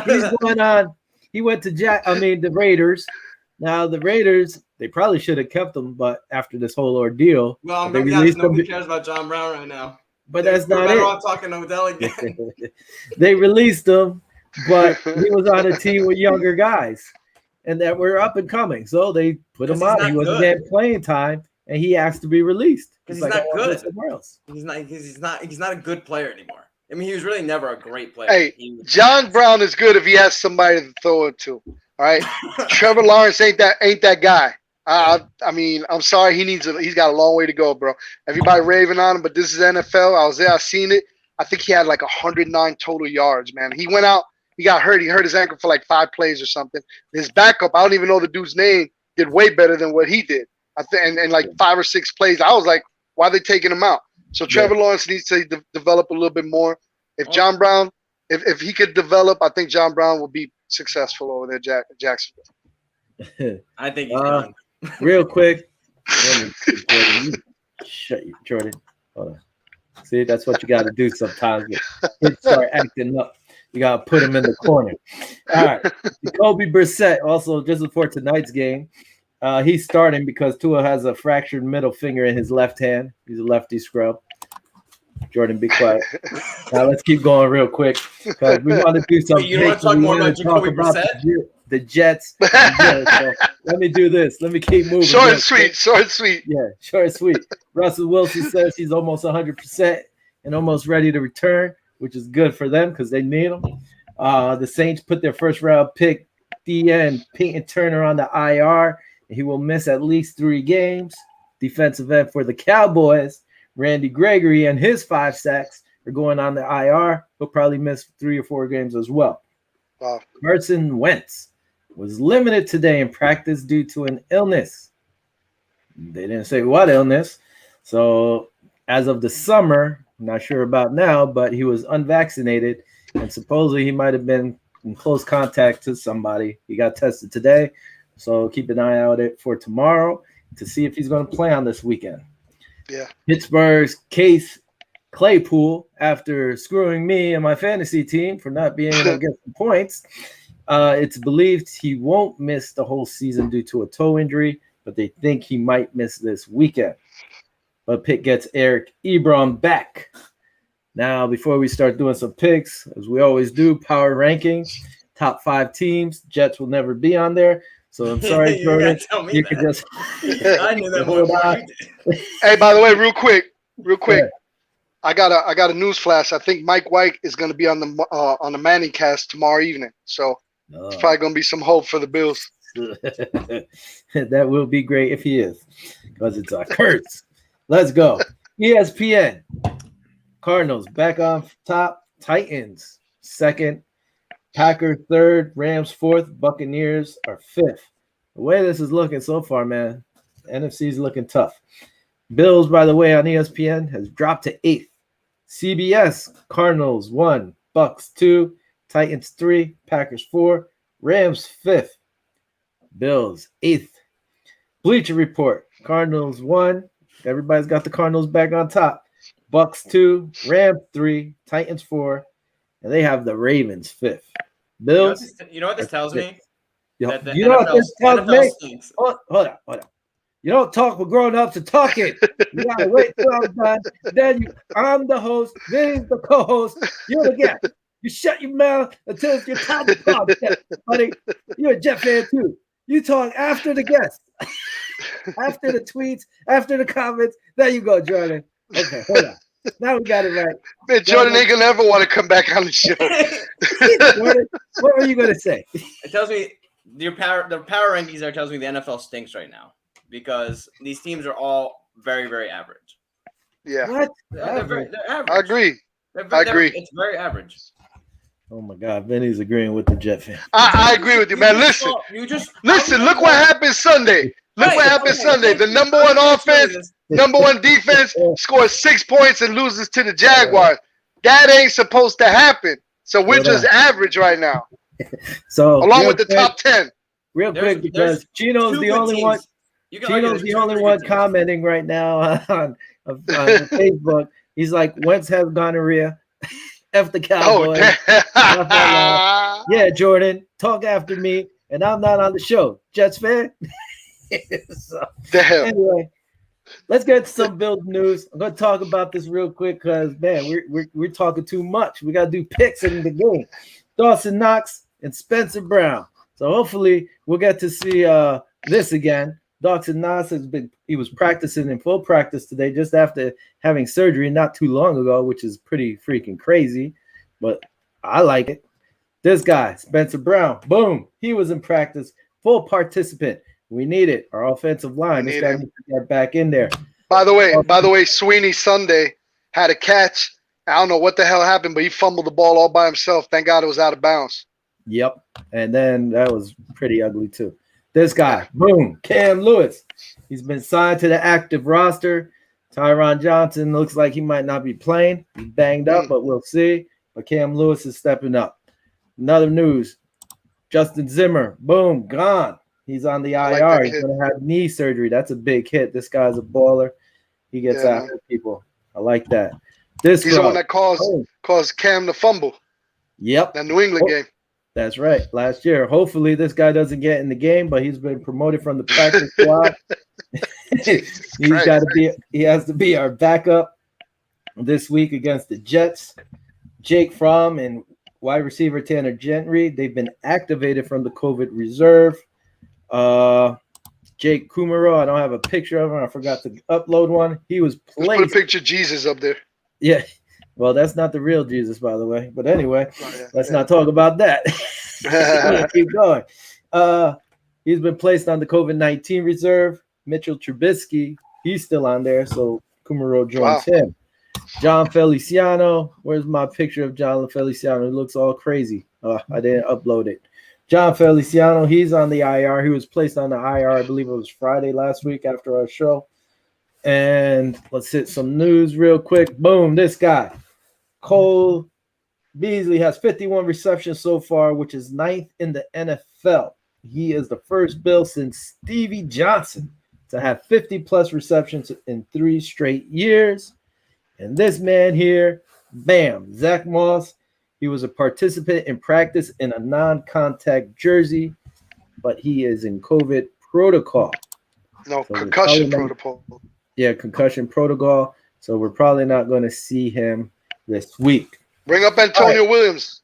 He's going on. He went to the Raiders. Now the Raiders, they probably should have kept him, but after this whole ordeal, well, maybe nobody cares about John Brown right now. But that's not it. We're talking Odell again. They released him, but he was on a team with younger guys, and that were up and coming. So they put him out. He wasn't getting playing time, and he asked to be released. Because he's not good. Somewhere else. He's not a good player anymore. I mean, he was really never a great player. Hey, John Brown is good if he has somebody to throw it to. All right, Trevor Lawrence ain't that guy. I mean, I'm sorry. He's got a long way to go, bro. Everybody raving on him, but this is NFL. I was there. I seen it. I think he had like 109 total yards, man. He went out. He got hurt. He hurt his ankle for like 5 plays or something. His backup, I don't even know the dude's name, did way better than what he did. And like 5 or 6 plays. I was like, why are they taking him out? So Trevor Lawrence needs to develop a little bit more. If John Brown, if he could develop, I think John Brown will be successful over there, Jacksonville. I think he's done. Real quick, Jordan. Hold on. See, that's what you got to do sometimes. Kids start acting up. You got to put him in the corner. All right. Jacoby Brissett, also just before tonight's game, he's starting because Tua has a fractured middle finger in his left hand. He's a lefty scrub. Jordan, be quiet. Now let's keep going real quick because we want to do something. You want to talk more about Jacoby Brissett? The Jets. So let me do this. Let me keep moving. Short and sweet. Yeah, short and sweet. Russell Wilson says he's almost 100% and almost ready to return, which is good for them because they need him. The Saints put their first-round pick, DN Peyton Turner, on the IR, and he will miss at least 3 games. Defensive end for the Cowboys, Randy Gregory, and his 5 sacks are going on the IR. He'll probably miss 3 or 4 games as well. Wow. Carson Wentz was limited today in practice due to an illness. They didn't say what illness. So as of the summer, I'm not sure about now, but he was unvaccinated, and supposedly he might have been in close contact to somebody. He got tested today, so keep an eye out for tomorrow to see if he's going to play on this weekend. Yeah. Pittsburgh's Case Claypool, after screwing me and my fantasy team for not being able to get some points, it's believed he won't miss the whole season due to a toe injury, but they think he might miss this weekend. But Pitt gets Eric Ebron back. Now, before we start doing some picks, as we always do, power rankings, top 5 teams. Jets will never be on there. So I'm sorry, Jordan. You could just. I knew that one. Hey, by the way, real quick. Yeah. I got a news flash. I think Mike White is going to be on the Manning cast tomorrow evening. So it's probably going to be some hope for the Bills. That will be great if he is, because it's a curse. Let's go. ESPN. Cardinals back on top. Titans 2nd. Packers 3rd. Rams 4th. Buccaneers are 5th. The way this is looking so far, man, NFC is looking tough. Bills, by the way, on ESPN has dropped to 8th. CBS, Cardinals 1, Bucks 2, Titans 3, Packers 4, Rams 5th. Bills 8th. Bleacher Report, Cardinals 1. Everybody's got the Cardinals back on top. Bucks 2, Rams 3, Titans 4, and they have the Ravens 5th. Bills. You know what this tells me? That you know what this tells me? Hold on. You don't talk with grown-ups and talking. You gotta wait till I'm done. Then I'm the host, Vinny's the co-host, you're the guest. You shut your mouth until it's your time to talk, buddy. You're a Jet fan too. You talk after the guest, after the tweets, after the comments. There you go, Jordan. Okay, hold on. Now we got it right. Man, Jordan ain't gonna ever want to come back on the show. Jordan, what were you gonna say? It tells me the power rankings there tells me the NFL stinks right now because these teams are all very, very average. Yeah. What? They're average. I agree. I agree. It's very average. Oh my God, Vinny's agreeing with the Jet fan. I agree with you, man. Listen. Look what happened Sunday. Look what happened Sunday. The number one offense, number one defense scores 6 points and loses to the Jaguars. That ain't supposed to happen. So we're just average right now. So along with the top 10. Real quick, because Chino's the only one. Chino's the only one commenting right now on Facebook. He's like, Wentz has gonorrhea. F the Cowboys. Oh, yeah, Jordan, talk after me, and I'm not on the show. Jets fan. So, anyway, let's get to some Bills news. I'm gonna talk about this real quick because man, we're talking too much. We gotta do picks in the game. Dawson Knox and Spencer Brown. So hopefully we'll get to see this again. Dawson Knox he was practicing in full practice today just after having surgery not too long ago, which is pretty freaking crazy, but I like it. This guy, Spencer Brown, boom, he was in practice, full participant. We need it. Our offensive line. This guy needs to get back in there. By the way, Sweeney Sunday had a catch. I don't know what the hell happened, but he fumbled the ball all by himself. Thank God it was out of bounds. Yep. And then that was pretty ugly too. This guy, boom, Cam Lewis. He's been signed to the active roster. Tyron Johnson looks like he might not be playing. He's banged up, but we'll see. But Cam Lewis is stepping up. Another news, Justin Zimmer, boom, gone. He's on the IR. He's going to have knee surgery. That's a big hit. This guy's a baller. He gets after people. I like that. He's the one that caused Cam to fumble. Yep. That New England game. That's right. Last year. Hopefully this guy doesn't get in the game, but he's been promoted from the practice squad. He has to be our backup this week against the Jets. Jake Fromm and wide receiver Tanner Gentry, they've been activated from the COVID reserve. Jake Kumaro, I don't have a picture of him. I forgot to upload one. He was placed. Put a picture of Jesus up there. Yeah. Well, that's not the real Jesus, by the way. But anyway, let's not talk about that. Keep going. He's been placed on the COVID-19 reserve. Mitchell Trubisky, he's still on there, so Kumaro joins him. John Feliciano, where's my picture of John Feliciano? He looks all crazy. I didn't upload it. John Feliciano, he's on the IR. He was placed on the IR, I believe it was Friday last week after our show. And let's hit some news real quick. Boom, this guy. Cole Beasley has 51 receptions so far, which is 9th in the NFL. He is the first Bill since Stevie Johnson to have 50-plus receptions in 3 straight years. And this man here, bam, Zach Moss. He was a participant in practice in a non-contact jersey, but he is in COVID protocol. No, so concussion protocol. Yeah, concussion protocol. So we're probably not going to see him this week. Bring up Antonio Williams.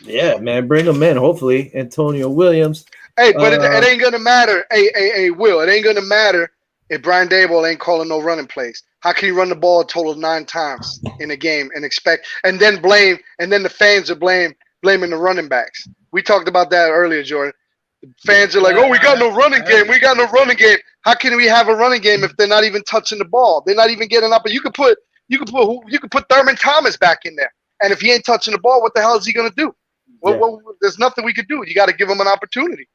Yeah, man, bring him in. Hopefully, Antonio Williams. Hey, but it ain't gonna matter. Hey, Will, it ain't gonna matter if Brian Daboll ain't calling no running plays. How can you run the ball a total of 9 times in a game and expect, and then the fans are blaming the running backs? We talked about that earlier, Jordan. The fans are like, "Oh, we got no running game. We got no running game." How can we have a running game if they're not even touching the ball? They're not even getting up. But you could put Thurman Thomas back in there, and if he ain't touching the ball, what the hell is he gonna do? Well, there's nothing we could do. You got to give him an opportunity.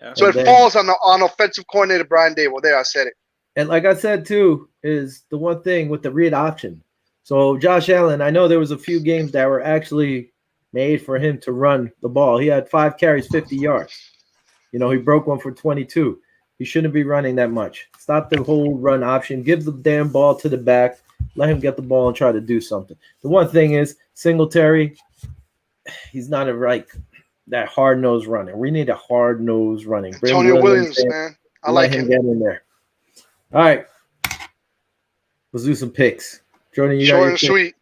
Yeah. So And it then- falls on offensive coordinator Brian Dable. There, I said it. And like I said too, is the one thing with the read option. So Josh Allen, I know there was a few games that were actually made for him to run the ball. He had 5 carries, 50 yards. You know, he broke one for 22. He shouldn't be running that much. Stop the whole run option. Give the damn ball to the back. Let him get the ball and try to do something. The one thing is Singletary, he's not that hard-nosed running. We need a hard-nosed running. Bring Antonio Williams, in, man. I let like him. get in there. All right. Let's do some picks. Jordan, you got Short your and pick? sweet.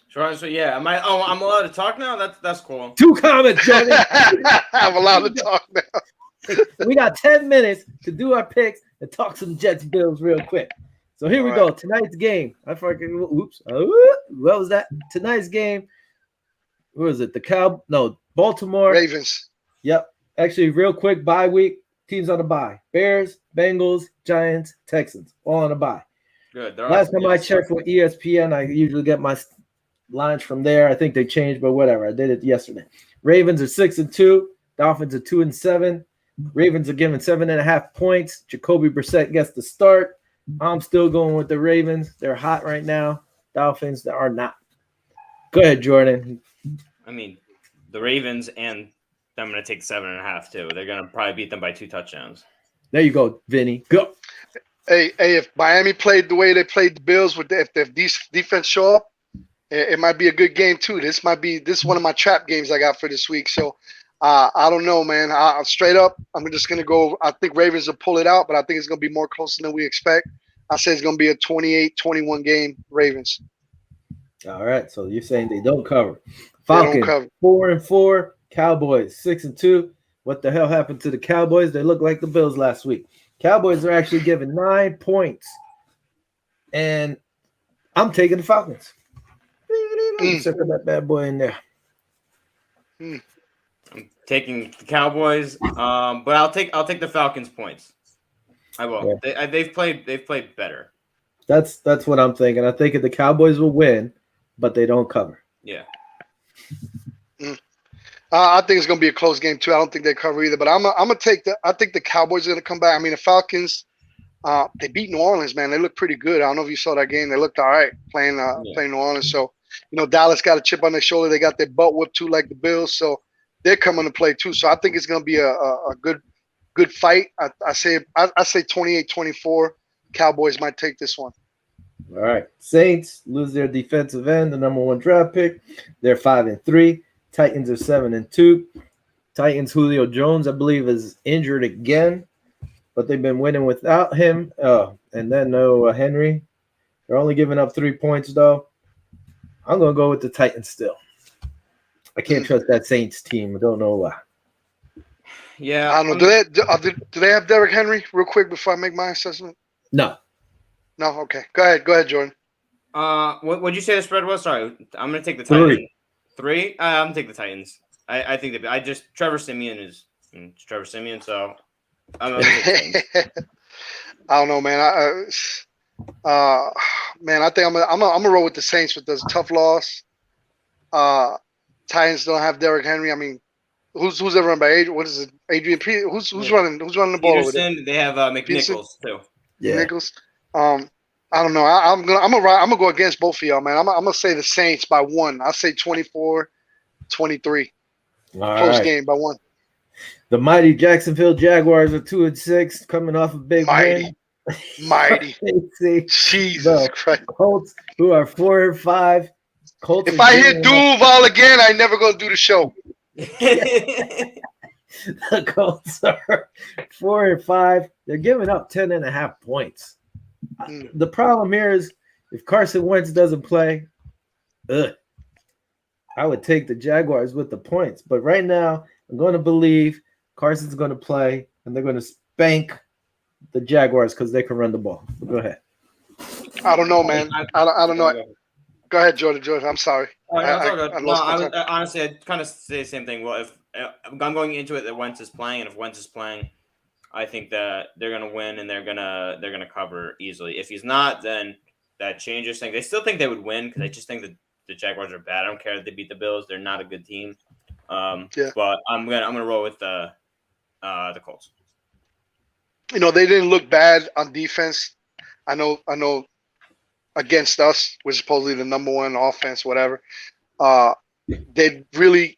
Sure. So yeah, I'm allowed to talk now. That's cool. 2 comments, Jordan. I'm allowed to talk now. We got 10 minutes to do our picks and talk some Jets Bills real quick. So here we All go. right. Tonight's game. I fucking oops. What was that? Tonight's game. Who is it? Baltimore. Ravens. Yep. Actually, real quick, bye week. Teams on a bye. Bears, Bengals, Giants, Texans. All on a bye. Good. Last time I checked with ESPN, I usually get my lines from there. I think they changed, but whatever. I did it yesterday. Ravens are 6-2. Dolphins are 2-7. Ravens are given 7.5 points. Jacoby Brissett gets the start. I'm still going with the Ravens. They're hot right now. Dolphins are not. Go ahead, Jordan. I mean, the Ravens, and I'm going to take 7.5 too. They're going to probably beat them by 2 touchdowns. There you go, Vinny. Go. Hey, if Miami played the way they played the Bills, if defense show up, it might be a good game too. This is one of my trap games I got for this week. So I don't know, man. Straight up, I'm just gonna go. I think Ravens will pull it out, but I think it's gonna be more closer than we expect. I say it's gonna be a 28-21 game, Ravens. All right, so you're saying they don't cover. They don't Falcons cover. 4-4. Cowboys 6-2. What the hell happened to the Cowboys? They look like the Bills last week. Cowboys are actually given 9 points, and I'm taking the Falcons. Circle that bad boy in there. I'm taking the Cowboys, but I'll take the Falcons points. I will. Yeah. They've played better. That's what I'm thinking. I think the Cowboys will win, but they don't cover. Yeah. I think it's gonna be a close game too. I don't think they cover either, but I'm gonna take I think the Cowboys are gonna come back. I mean, the Falcons, they beat New Orleans, man. They look pretty good. I don't know if you saw that game. They looked all right playing New Orleans. So Dallas got a chip on their shoulder. They got their butt whipped too, like the Bills. So they're coming to play too. So I think it's gonna be a good fight. I say 28-24. Cowboys might take this one. All right. Saints lose their defensive end, the number 1 draft pick. They're 5-3. Titans are 7-2. Titans Julio Jones, I believe, is injured again, but they've been winning without him. And then no Henry. They're only giving up 3 points though. I'm gonna go with the Titans still. I can't trust that Saints team. I don't know why. Yeah. I don't know. Do they have Derrick Henry? Real quick before I make my assessment. No. No. Okay. Go ahead, Jordan. What'd you say the spread was? Sorry, I'm gonna take the Titans. 3. I'm gonna take the Titans. I think that Trevor Siemian is Trevor Siemian, so I'm gonna take the Titans. I don't know, man. I think I'm gonna roll with the Saints with this tough loss. Titans don't have Derrick Henry. I mean, who's ever run by Adrian? What is it? Adrian P. Who's running the ball over there? They have McNichols too. Yeah. Nichols. I don't know. I'm gonna go against both of y'all, man. I'm gonna say the Saints by 1. I'll say 24-23. Close game by 1. The mighty Jacksonville Jaguars are 2-6, coming off a big win. Mighty. Jesus Christ. Colts, who are 4-5. Colts. If I hit Duval again, I never gonna do the show. The Colts are 4-5. They're giving up 10.5 points. The problem here is if Carson Wentz doesn't play, I would take the Jaguars with the points. But right now, I'm going to believe Carson's going to play, and they're going to spank the Jaguars because they can run the ball. Go ahead. I don't know, man. I don't know. Go ahead, Jordan. I'm sorry. Honestly, I'd kind of say the same thing. Well, if I'm going into it that Wentz is playing, and if Wentz is playing, I think that they're gonna win and they're gonna cover easily. If he's not, then that changes things. I still think they would win because I just think that the Jaguars are bad. I don't care if they beat the Bills; they're not a good team. But I'm gonna roll with the the Colts. You know, they didn't look bad on defense. I know. Against us, we're supposedly the number one offense, whatever. They really.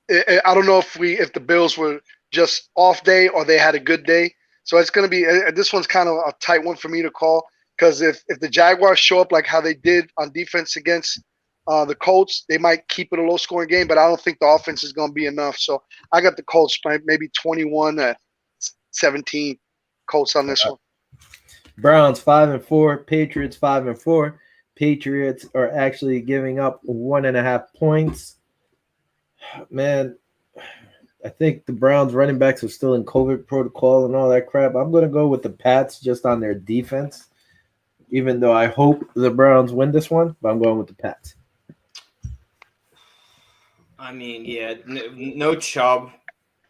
I don't know if the Bills were just off day or they had a good day. So it's going to be this one's kind of a tight one for me to call, because if the Jaguars show up like how they did on defense against the Colts, they might keep it a low scoring game, but I don't think the offense is going to be enough. So I got the Colts maybe 21-17 Colts on this one. Browns 5-4, Patriots 5-4. Patriots are actually giving up 1.5 points. Man, I think the Browns running backs are still in COVID protocol and all that crap. I'm going to go with the Pats just on their defense, even though I hope the Browns win this one, but I'm going with the Pats. I mean, yeah, no Chubb.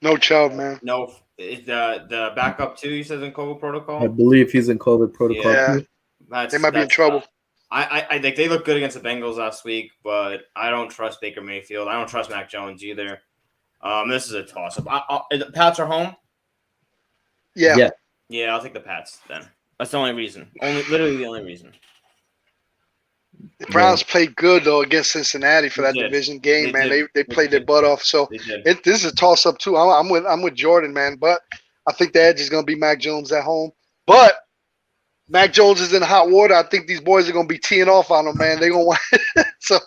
No Chubb, man. No, the backup too, you said in COVID protocol? I believe he's in COVID protocol. Yeah. Too. They might be in trouble. I think they looked good against the Bengals last week, but I don't trust Baker Mayfield. I don't trust Mac Jones either. This is a toss-up. The Pats are home? Yeah. Yeah, I'll take the Pats then. That's the only reason. Literally the only reason. The Browns played good though against Cincinnati for that division game, man. They played their butt off. So this is a toss-up too. I'm with Jordan, man. But I think the edge is going to be Mac Jones at home. But Mac Jones is in hot water. I think these boys are going to be teeing off on him, man. They're going to want so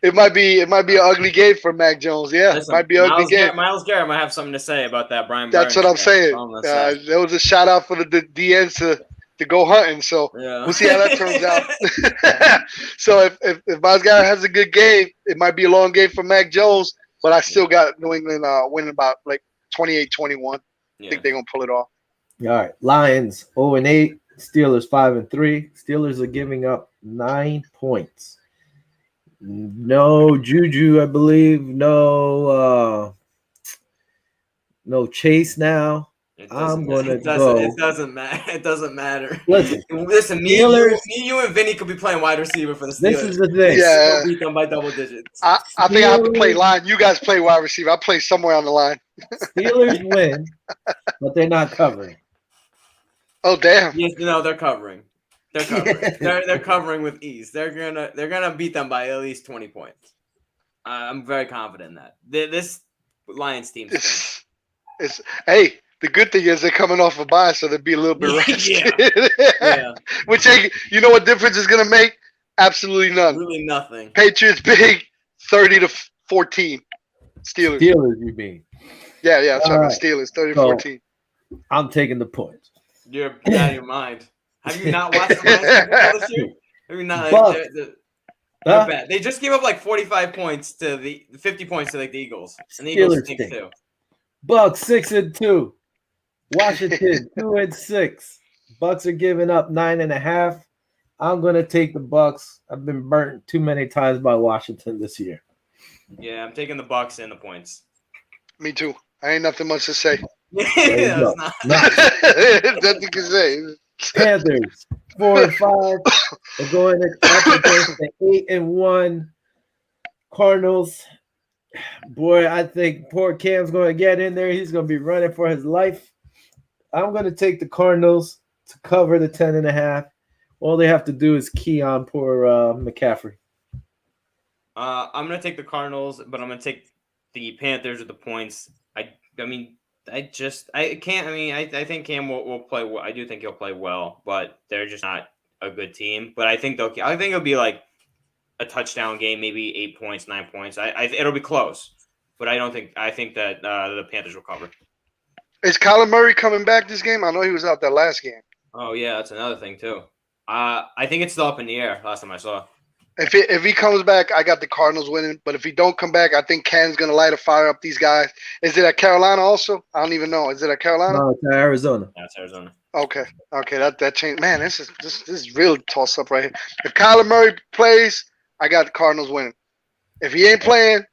it might be an ugly game for Mac Jones. Yeah, listen, it might be an ugly game. Miles Garrett might have something to say about that. Brian. That's Burns what I'm saying. There was a shout out for the DNs to go hunting. So we'll see how that turns out. So if Miles Garrett has a good game, it might be a long game for Mac Jones. But I still got New England winning about like 28-21. I think they're gonna pull it off. All right, Lions 0-8. Steelers 5-3. Steelers are giving up 9 points. No Juju, I believe. No Chase now. I'm gonna go. It doesn't matter. It doesn't matter. Listen, me, you, and Vinny could be playing wide receiver for the Steelers. This is the thing. Yeah, beat them by double digits. I think I have to play line. You guys play wide receiver. I play somewhere on the line. Steelers win, but they're not covering. Oh damn! Yes, no, they're covering. They're covering. They're covering with ease. They're gonna beat them by at least 20 points. I'm very confident in that. This Lions team. Hey, the good thing is they're coming off a bye, so they'll be a little bit rested. Yeah. Which you know what difference is gonna make? Absolutely none. Really nothing. Patriots big, 30-14. Steelers. Steelers, you mean? Yeah. That's right. Steelers, 30-14. I'm taking the points. You're out of your mind. Have you not watched the Lions this year? Have you not? They're bad. They just gave up like 45 points to the 50 points to like the Eagles, and the Eagles stink too. Bucks 6-2. Washington 2-6. Bucks are giving up 9.5. I'm gonna take the Bucks. I've been burnt too many times by Washington this year. Yeah, I'm taking the Bucks and the points. Me too. I ain't nothing much to say. Nothing to say. Panthers 4-5. They're going up against the 8-1 Cardinals. Boy, I think poor Cam's going to get in there. He's going to be running for his life. I'm going to take the Cardinals to cover the 10.5. All they have to do is key on poor McCaffrey. I'm going to take the Cardinals, but I'm going to take the Panthers with the points. I think Cam will play well. I do think he'll play well, but they're just not a good team. But I think it'll be like a touchdown game, maybe 8 points, 9 points. It'll be close, but I think that the Panthers will cover. Is Kyler Murray coming back this game? I know he was out that last game. Oh yeah, that's another thing too. I think it's still up in the air. Last time I saw. If he comes back, I got the Cardinals winning. But if he don't come back, I think Cam's gonna light a fire up these guys. Is it at Carolina also? I don't even know. Is it at Carolina? No, it's Arizona. Yeah, it's Arizona. Okay, that changed. Man, this is real toss up right here. If Kyler Murray plays, I got the Cardinals winning. If he ain't playing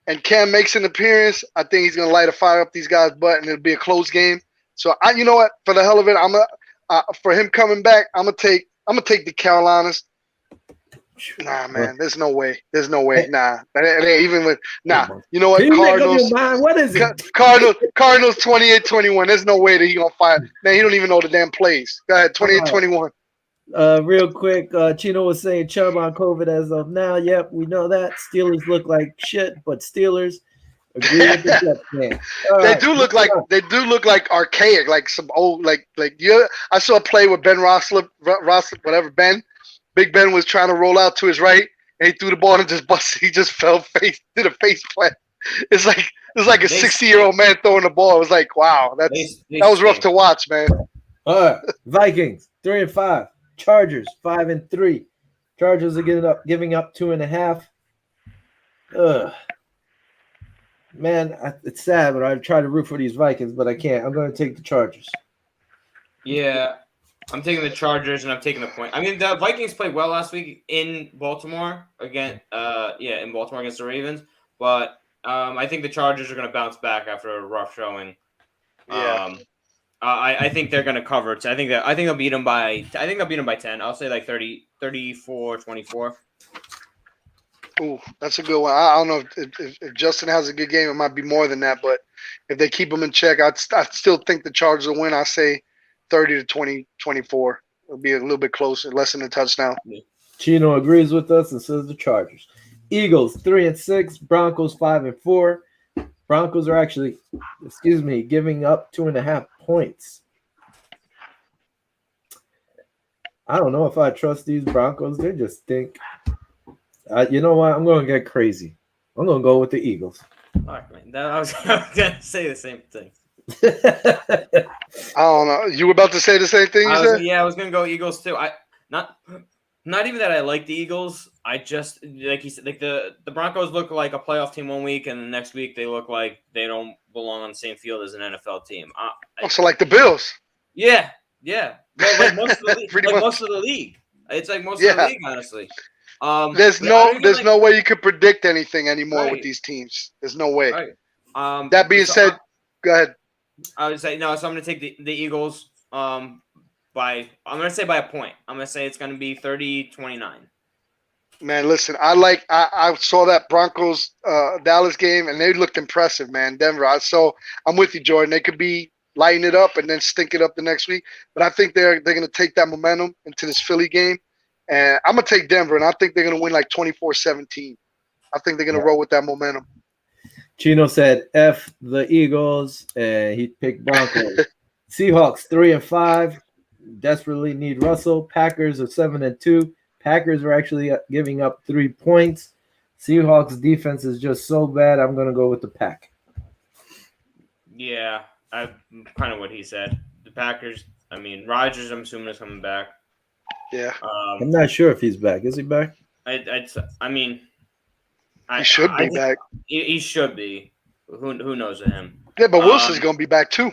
and Cam makes an appearance, I think he's gonna light a fire up these guys' butt, and it'll be a close game. So you know what? For the hell of it, for him coming back, I'm gonna take the Carolinas. Nah, man. There's no way. There's no way. Nah. It ain't even with. Nah. You know Can what? you make up your Cardinals. mind? What is it? Cardinals 28-21. There's no way that he gonna fire. Man, he don't even know the damn plays. Go ahead. 28-21. Real quick, Chino was saying Chubb on COVID as of now. Yep, we know that. Steelers look like shit, but Steelers agree with the Jets fan. They do look like archaic, like some old like you. I saw a play with Ben whatever Big Ben was trying to roll out to his right, and he threw the ball and just busted. He just did a face plant. It's like a 60-year-old man throwing the ball. It was like, wow, that was rough to watch, man. All right, Vikings 3-5, Chargers 5-3. Chargers are giving up 2.5. Man, it's sad, but I try to root for these Vikings, but I can't. I'm going to take the Chargers. Yeah, I'm taking the Chargers, and I'm taking the point. I mean, the Vikings played well last week in Baltimore against the Ravens, but I think the Chargers are going to bounce back after a rough showing. Yeah. I think they're going to cover. I think they'll beat them by 10. I'll say like 34-24. Ooh, that's a good one. I don't know if Justin has a good game, it might be more than that. But if they keep him in check, I still think the Chargers will win. I say 30-24. It'll be a little bit closer, less than a touchdown. Chino agrees with us and says the Chargers. Eagles 3-6, Broncos 5-4. Broncos are actually, giving up 2.5 points. I don't know if I trust these Broncos. They just stink. You know what? I'm going to get crazy. I'm going to go with the Eagles. All right, man. I was going to say the same thing. I don't know. You were about to say the same thing? I was going to go Eagles too. Not even that I like the Eagles. I just, like he said, like the Broncos look like a playoff team one week, and the next week they look like they don't belong on the same field as an NFL team. So like the Bills. Yeah. Well, like most of the league. It's like most of the league, honestly. There's no way you could predict anything anymore with these teams. There's no way. Right. That being said, go ahead. I would say no. So I'm going to take the Eagles. I'm going to say by a point. I'm going to say it's going to be 30-29. Man, listen, I saw that Broncos Dallas game, and they looked impressive, man. Denver. I'm with you, Jordan. They could be lighting it up and then stink it up the next week. But I think they're going to take that momentum into this Philly game. And I'm going to take Denver, and I think they're going to win like 24-17. I think they're going to roll with that momentum. Chino said F the Eagles, and he picked Broncos. Seahawks 3-5. Desperately need Russell. Packers are 7-2. Packers are actually giving up 3 points. Seahawks defense is just so bad. I'm going to go with the Pack. Yeah, kind of what he said. The Packers, I mean, Rodgers, I'm assuming, is coming back. Yeah. I'm not sure if he's back. Is he back? He should be back. He should be. Who knows with him? Yeah, but Wilson's going to be back too.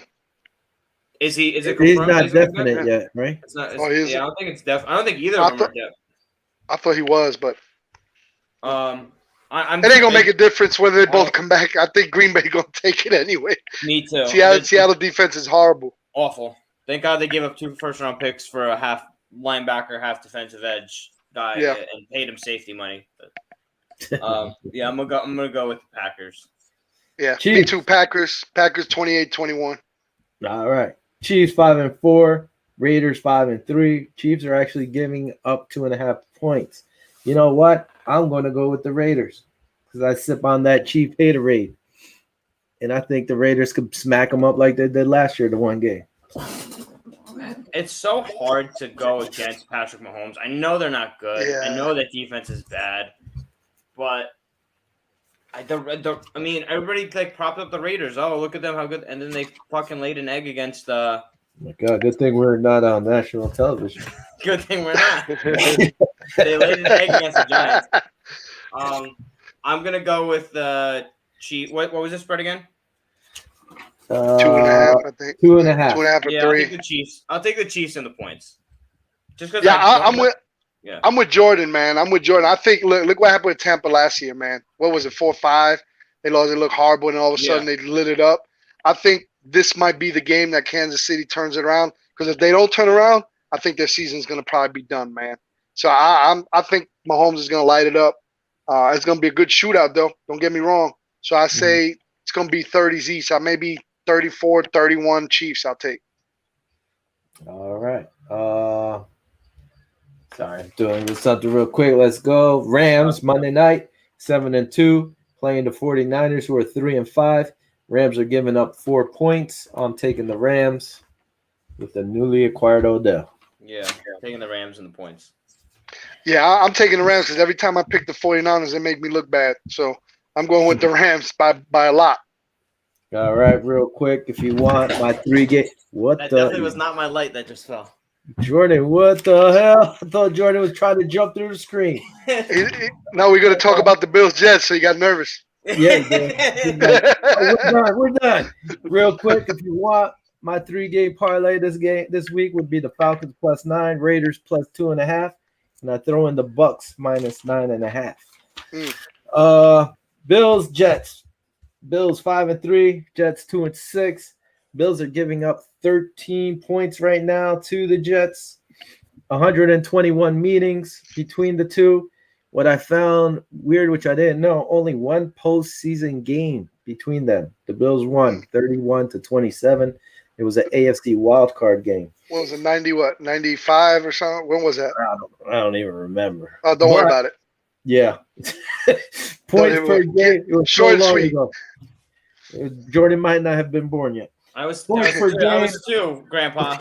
Is it confirmed? He's not definite yet, right? It's not. I don't think it's I don't think either of them are definite. I thought he was, but it ain't gonna make a difference whether they both come back. I think Green Bay gonna take it anyway. Me too. Seattle defense is horrible. Awful. Thank God they gave up 2 first-round picks for a half linebacker, half defensive edge guy, and paid him safety money. But, I'm gonna go with the Packers. Yeah, me too. Packers 28-21. All right. Chiefs 5-4. Raiders 5-3. Chiefs are actually giving up 2.5 points. You know what? I'm going to go with the Raiders because I sip on that Chief haterade, and I think the Raiders could smack them up like they did last year, the one game. It's so hard to go against Patrick Mahomes. I know they're not good. Yeah. I know that defense is bad, but I mean, everybody like propped up the Raiders. Oh, look at them, how good! And then they fucking laid an egg against. Oh my God, good thing we're not on national television. Good thing we're not. They laid an egg against the Giants. I'm gonna go with the Chiefs. What was the spread again? 2.5, I think. 2.5. 2.5 or 3. I'll take the Chiefs. I'll take the Chiefs and the points. Just because. I'm with Jordan, man. I'm with Jordan. I think look what happened with Tampa last year, man. What was it, 4-5? They lost. It looked horrible, and all of a sudden they lit it up. I think this might be the game that Kansas City turns it around. Because if they don't turn around, I think their season's going to probably be done, man. So I think Mahomes is going to light it up. It's going to be a good shootout, though. Don't get me wrong. So I say it's going to be 30s each. Maybe 34-31 Chiefs I'll take. All right. Sorry, I'm doing something real quick. Let's go. Rams, Monday night, 7-2, playing the 49ers, who are 3-5. Rams are giving up 4 points. I'm taking the Rams with the newly acquired Odell. Yeah, taking the Rams and the points. Yeah, I'm taking the Rams because every time I pick the 49ers, they make me look bad. So I'm going with the Rams by a lot. All right, real quick, if you want my 3-game. That definitely was not my light that just fell. Jordan, what the hell? I thought Jordan was trying to jump through the screen. Now we're going to talk about the Bills Jets, so you got nervous. Yeah, we're done. Real quick, if you want my 3-game parlay this week would be the Falcons +9, Raiders +2.5, and I throw in the Bucks -9.5. Bills, Jets. Bills 5-3, Jets 2-6. Bills are giving up 13 points right now to the Jets. 121 meetings between the two. What I found weird, which I didn't know, only one postseason game between them. The Bills won 31-27. It was an AFC wildcard game. What was it, 95 or something? When was that? I don't even remember. Oh, don't worry about it. Yeah. Points per game. It was short and so long sweet. ago. Jordan might not have been born yet. I was 2, Grandpa.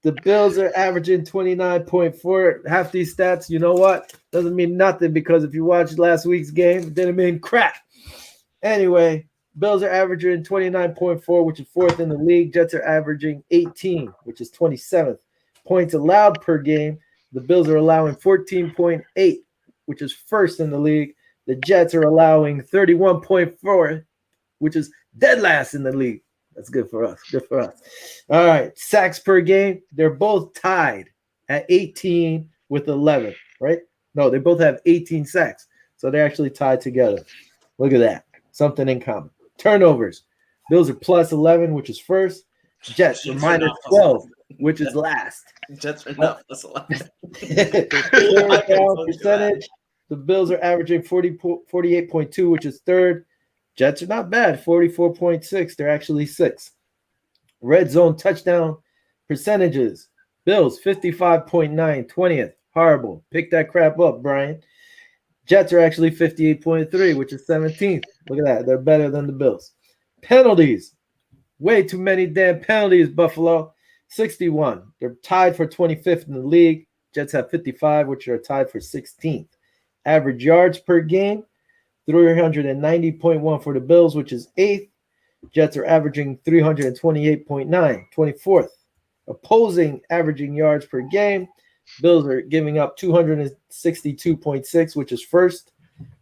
The Bills are averaging 29.4. Half these stats, you know what? Doesn't mean nothing because if you watched last week's game, it didn't mean crap. Anyway, Bills are averaging 29.4, which is 4th in the league. Jets are averaging 18, which is 27th. Points allowed per game. The Bills are allowing 14.8, which is 1st in the league. The Jets are allowing 31.4, which is dead last in the league. That's good for us. Good for us. All right. Sacks per game. They're both tied at 18 with 11, right? No, they both have 18 sacks. So they're actually tied together. Look at that. Something in common. Turnovers. Bills are +11, which is 1st. Jets are -12, which is last. Jets are not +11. Third down percentage. The Bills are averaging 48.2, which is 3rd. Jets are not bad, 44.6. They're actually 6th. Red zone touchdown percentages. Bills, 55.9, 20th. Horrible. Pick that crap up, Brian. Jets are actually 58.3, which is 17th. Look at that. They're better than the Bills. Penalties. Way too many damn penalties, Buffalo. 61. They're tied for 25th in the league. Jets have 55, which are tied for 16th. Average yards per game. 390.1 for the Bills, which is 8th. Jets are averaging 328.9, 24th. Opposing averaging yards per game. Bills are giving up 262.6, which is 1st.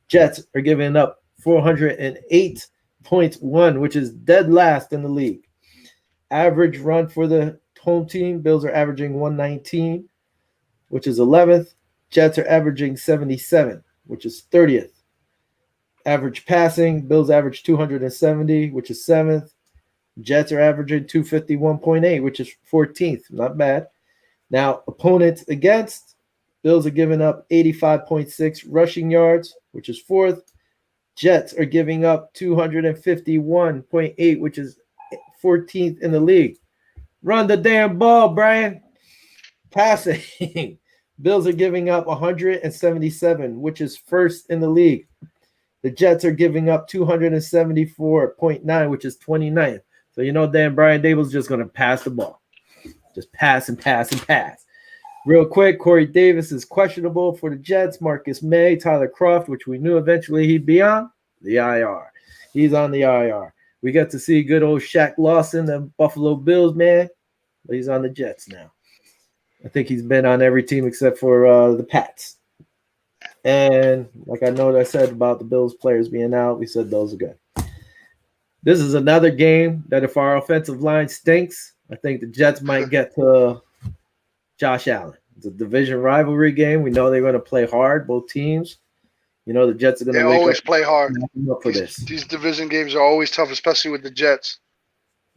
Jets are giving up 408.1, which is dead last in the league. Average run for the home team. Bills are averaging 119, which is 11th. Jets are averaging 77, which is 30th. Average passing, Bills average 270, which is 7th. Jets are averaging 251.8, which is 14th. Not bad. Now, opponents against, Bills are giving up 85.6 rushing yards, which is 4th. Jets are giving up 251.8, which is 14th in the league. Run the damn ball, Brian. Passing. Bills are giving up 177, which is 1st in the league. The Jets are giving up 274.9, which is 29th. So you know damn Brian Dable's just going to pass the ball. Just pass and pass and pass. Real quick, Corey Davis is questionable for the Jets. Marcus May, Tyler Kroft, which we knew eventually he'd be on, the IR. He's on the IR. We got to see good old Shaq Lawson, the Buffalo Bills, man. But he's on the Jets now. I think he's been on every team except for the Pats. And like I said about the Bills players being out, we said those are good. This is another game that if our offensive line stinks, I think the Jets might get to Josh Allen. It's a division rivalry game. We know they're going to play hard, both teams. You know the Jets are going to always play hard. For this. These division games are always tough, especially with the Jets.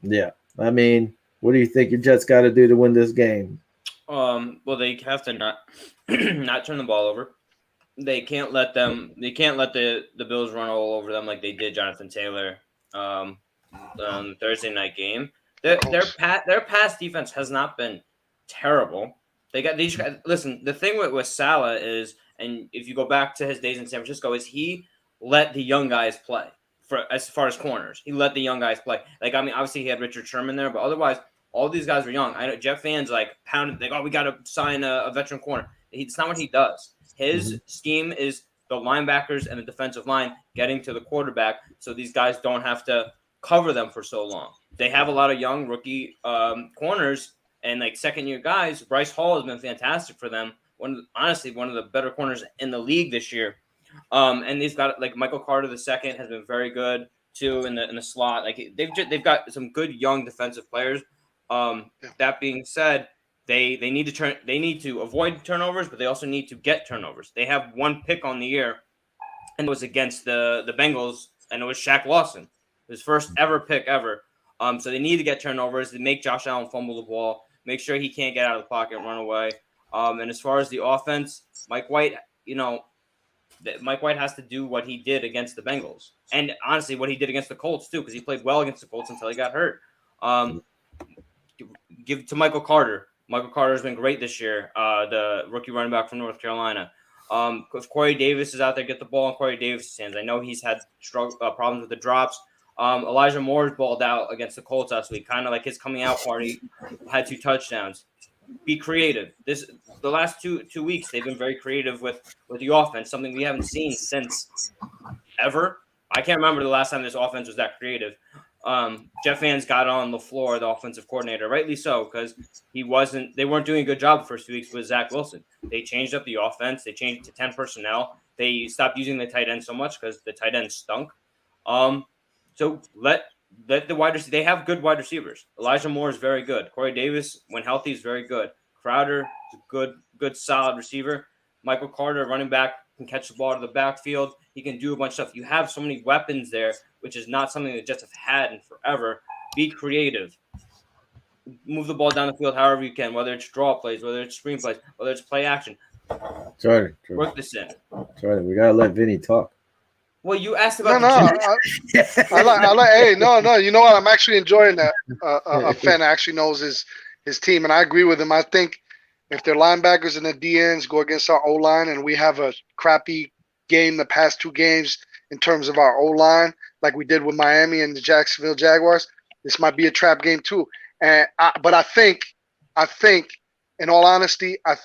Yeah. I mean, what do you think your Jets got to do to win this game? Well, they have to not not turn the ball over. They can't let the Bills run all over them like they did Jonathan Taylor the Thursday night game. Their pass defense has not been terrible. They got these guys. Listen, the thing with Saleh is, and if you go back to his days in San Francisco, is he let the young guys play for as far as corners. He let the young guys play. Like, I mean, obviously he had Richard Sherman there, but otherwise all these guys were young. I know Jet fans like pounded, like, oh, we got to sign a veteran corner. It's not what he does. His scheme is the linebackers and the defensive line getting to the quarterback, so these guys don't have to cover them for so long. They have a lot of young rookie corners and like second-year guys. Bryce Hall has been fantastic for them. Honestly, one of the better corners in the league this year. And they've got like Michael Carter II has been very good too in the slot. Like they've got some good young defensive players. That being said, they need to avoid turnovers, but they also need to get turnovers. They have one pick on the year, and it was against the Bengals, and it was Shaq Lawson, his first ever pick ever. So they need to get turnovers. They make Josh Allen fumble the ball, make sure he can't get out of the pocket and run away. And as far as the offense, Mike White has to do what he did against the Bengals, and honestly, what he did against the Colts too, because he played well against the Colts until he got hurt. Give it to Michael Carter. Michael Carter has been great this year, the rookie running back from North Carolina. If Corey Davis is out there, get the ball in Corey Davis' hands. I know he's had problems with the drops. Elijah Moore's balled out against the Colts last week, kind of like his coming out party, had 2 touchdowns. Be creative. The last two weeks, they've been very creative with the offense, something we haven't seen since ever. I can't remember the last time this offense was that creative. Jeff Vans got on LaFleur, the offensive coordinator, rightly so, because they weren't doing a good job the first 2 weeks with Zach Wilson. They changed up the offense. They changed it to 10 personnel. They stopped using the tight end so much because the tight end stunk. So let the wide receivers. They have good wide receivers. Elijah Moore is very good. Corey Davis, when healthy, is very good. Crowder is a good, solid receiver. Michael Carter, running back, can catch the ball to the backfield. He can do a bunch of stuff. You have so many weapons there, which is not something the Jets have had in forever. Be creative. Move the ball down the field however you can, whether it's draw plays, whether it's screen plays, whether it's play action. Jordan. Work this in. Jordan, we gotta let Vinny talk. Well, you asked about I like. Hey, no. You know what? I'm actually enjoying that. A fan actually knows his team, and I agree with him. I think if their linebackers and the DNs go against our O-line, and we have a crappy game the past 2 games in terms of our O-line, like we did with Miami and the Jacksonville Jaguars, this might be a trap game too. But I think, in all honesty, I've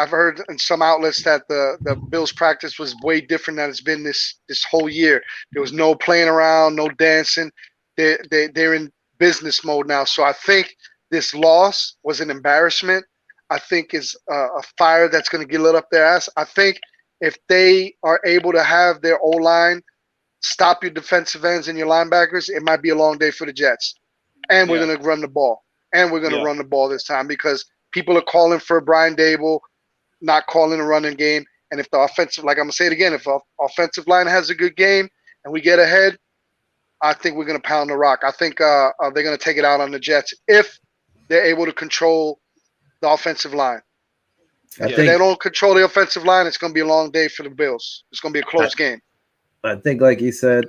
heard in some outlets that the Bills practice was way different than it's been this whole year. There was no playing around, no dancing. They're in business mode now. So I think this loss was an embarrassment. I think is a fire that's going to get lit up their ass. I think if they are able to have their O-line stop your defensive ends and your linebackers, it might be a long day for the Jets. And we're going to run the ball. And we're going to run the ball this time because people are calling for Brian Dable, not calling a running game. And if the offensive, like I'm going to say it again, if our offensive line has a good game and we get ahead, I think we're going to pound the rock. I think they're going to take it out on the Jets if they're able to control the offensive line. If they don't control the offensive line, it's going to be a long day for the Bills. It's going to be a close game. I think, like he said,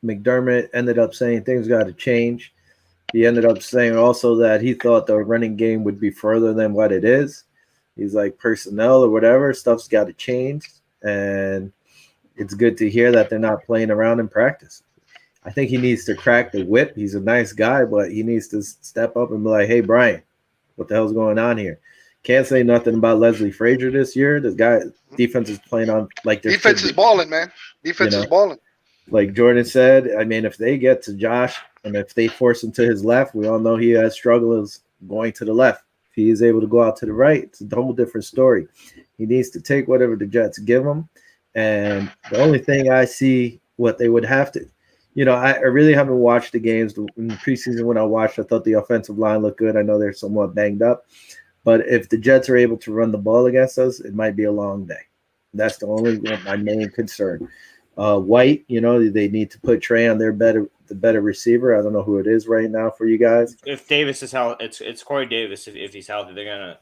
McDermott ended up saying things got to change. He ended up saying also that he thought the running game would be further than what it is. He's like, personnel or whatever, stuff's got to change. And it's good to hear that they're not playing around in practice. I think he needs to crack the whip. He's a nice guy, but he needs to step up and be like, hey, Brian, what the hell's going on here? Can't say nothing about Leslie Frazier this year. This guy, defense is playing on like this. Defense is balling, man. Defense is balling. Like Jordan said, I mean, if they get to Josh and if they force him to his left, we all know he has struggles going to the left. If he is able to go out to the right, it's a whole different story. He needs to take whatever the Jets give him. And the only thing I see what they would have to, I really haven't watched the games. In the preseason when I watched, I thought the offensive line looked good. I know they're somewhat banged up. But if the Jets are able to run the ball against us, it might be a long day. That's the only my main concern. White, they need to put Trey on the better receiver. I don't know who it is right now for you guys. If Davis is healthy, it's Corey Davis. If he's healthy,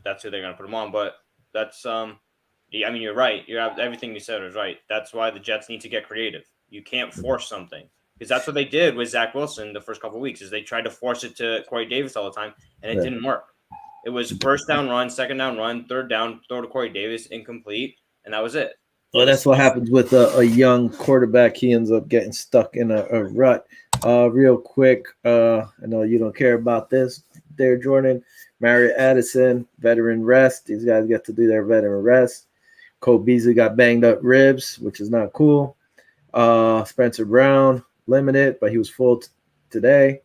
that's who they're gonna put him on. But that's yeah, I mean, you're right. Everything you said was right. That's why the Jets need to get creative. You can't force something, because that's what they did with Zach Wilson the first couple of weeks. Is they tried to force it to Corey Davis all the time, and it didn't work. It was first down run, second down run, third down throw to Corey Davis, incomplete, and that was it. Well, that's what happens with a young quarterback. He ends up getting stuck in a rut. Real quick, I know you don't care about this there, Jordan. Marriott Addison, veteran rest. These guys get to do their veteran rest. Cole Beasley got banged up ribs, which is not cool. Spencer Brown, limited, but he was full today.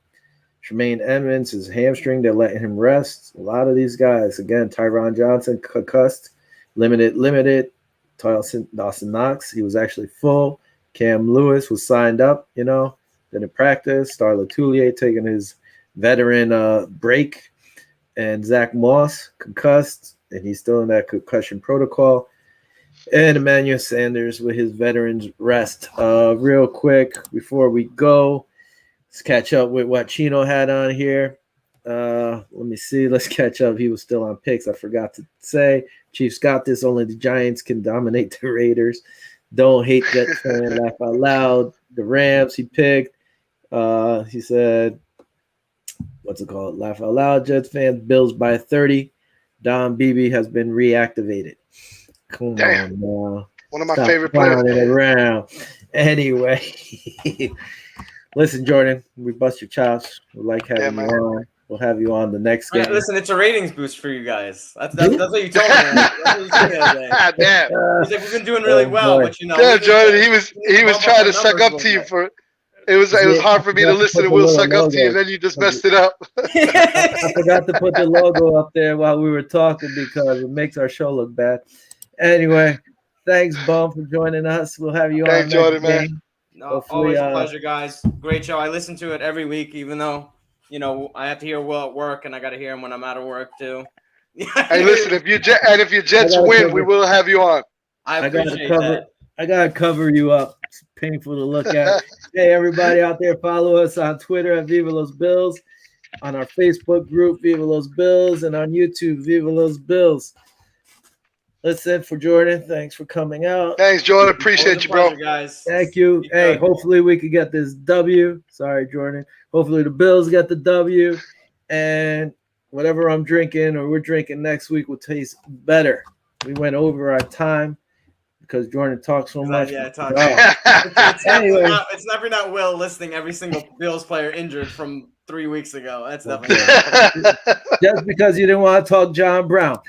Tremaine Edmonds, his hamstring, they're letting him rest. A lot of these guys, again, Tyron Johnson, concussed, limited. Dawson Knox, he was actually full. Cam Lewis was signed up, didn't practice. Star Latulier taking his veteran break. And Zach Moss, concussed, and he's still in that concussion protocol. And Emmanuel Sanders with his veterans rest. Real quick, before we go, let's catch up with what Chino had on here. Let me see. Let's catch up. He was still on picks. I forgot to say. Chiefs got this. Only the Giants can dominate the Raiders. Don't hate Jets fan. Laugh out loud. The Rams he picked. He said, what's it called? Laugh out loud, Jets fans. Bills by 30. Don Beebe has been reactivated. Come Damn. on, man. One of my favorite players. Around. Anyway, listen, Jordan, we bust your chops. We like having you on. We'll have you on the next game. Listen, it's a ratings boost for you guys. That's what you told me. That's what you told me the other day. Damn. He's like, we've been doing really well, but Yeah, Jordan, he was trying to suck up to you for. It was hard for me to listen to Will suck up to you, and then you just messed it up. I forgot to put the logo up there while we were talking because it makes our show look bad. Anyway, thanks, Bum, for joining us. We'll have you on. Thanks, Jordan, man. No, always a pleasure, guys. Great show. I listen to it every week, even though I have to hear Will at work, and I got to hear him when I'm out of work too. Hey, listen, if your Jets win, we will have you on. I appreciate that. I gotta cover you up. It's painful to look at. Hey, everybody out there, follow us on Twitter at Viva Los Bills, on our Facebook group Viva Los Bills, and on YouTube Viva Los Bills. That's it for Jordan. Thanks for coming out. Thanks, Jordan. Appreciate you, bro. Guys. Thank you. Hey, hopefully we could get this W. Sorry, Jordan. Hopefully the Bills get the W, and whatever I'm drinking or we're drinking next week will taste better. We went over our time because Jordan talks so much. Yeah, Anyway, it's never not Will listing every single Bills player injured from 3 weeks ago. That's definitely just because you didn't want to talk John Brown.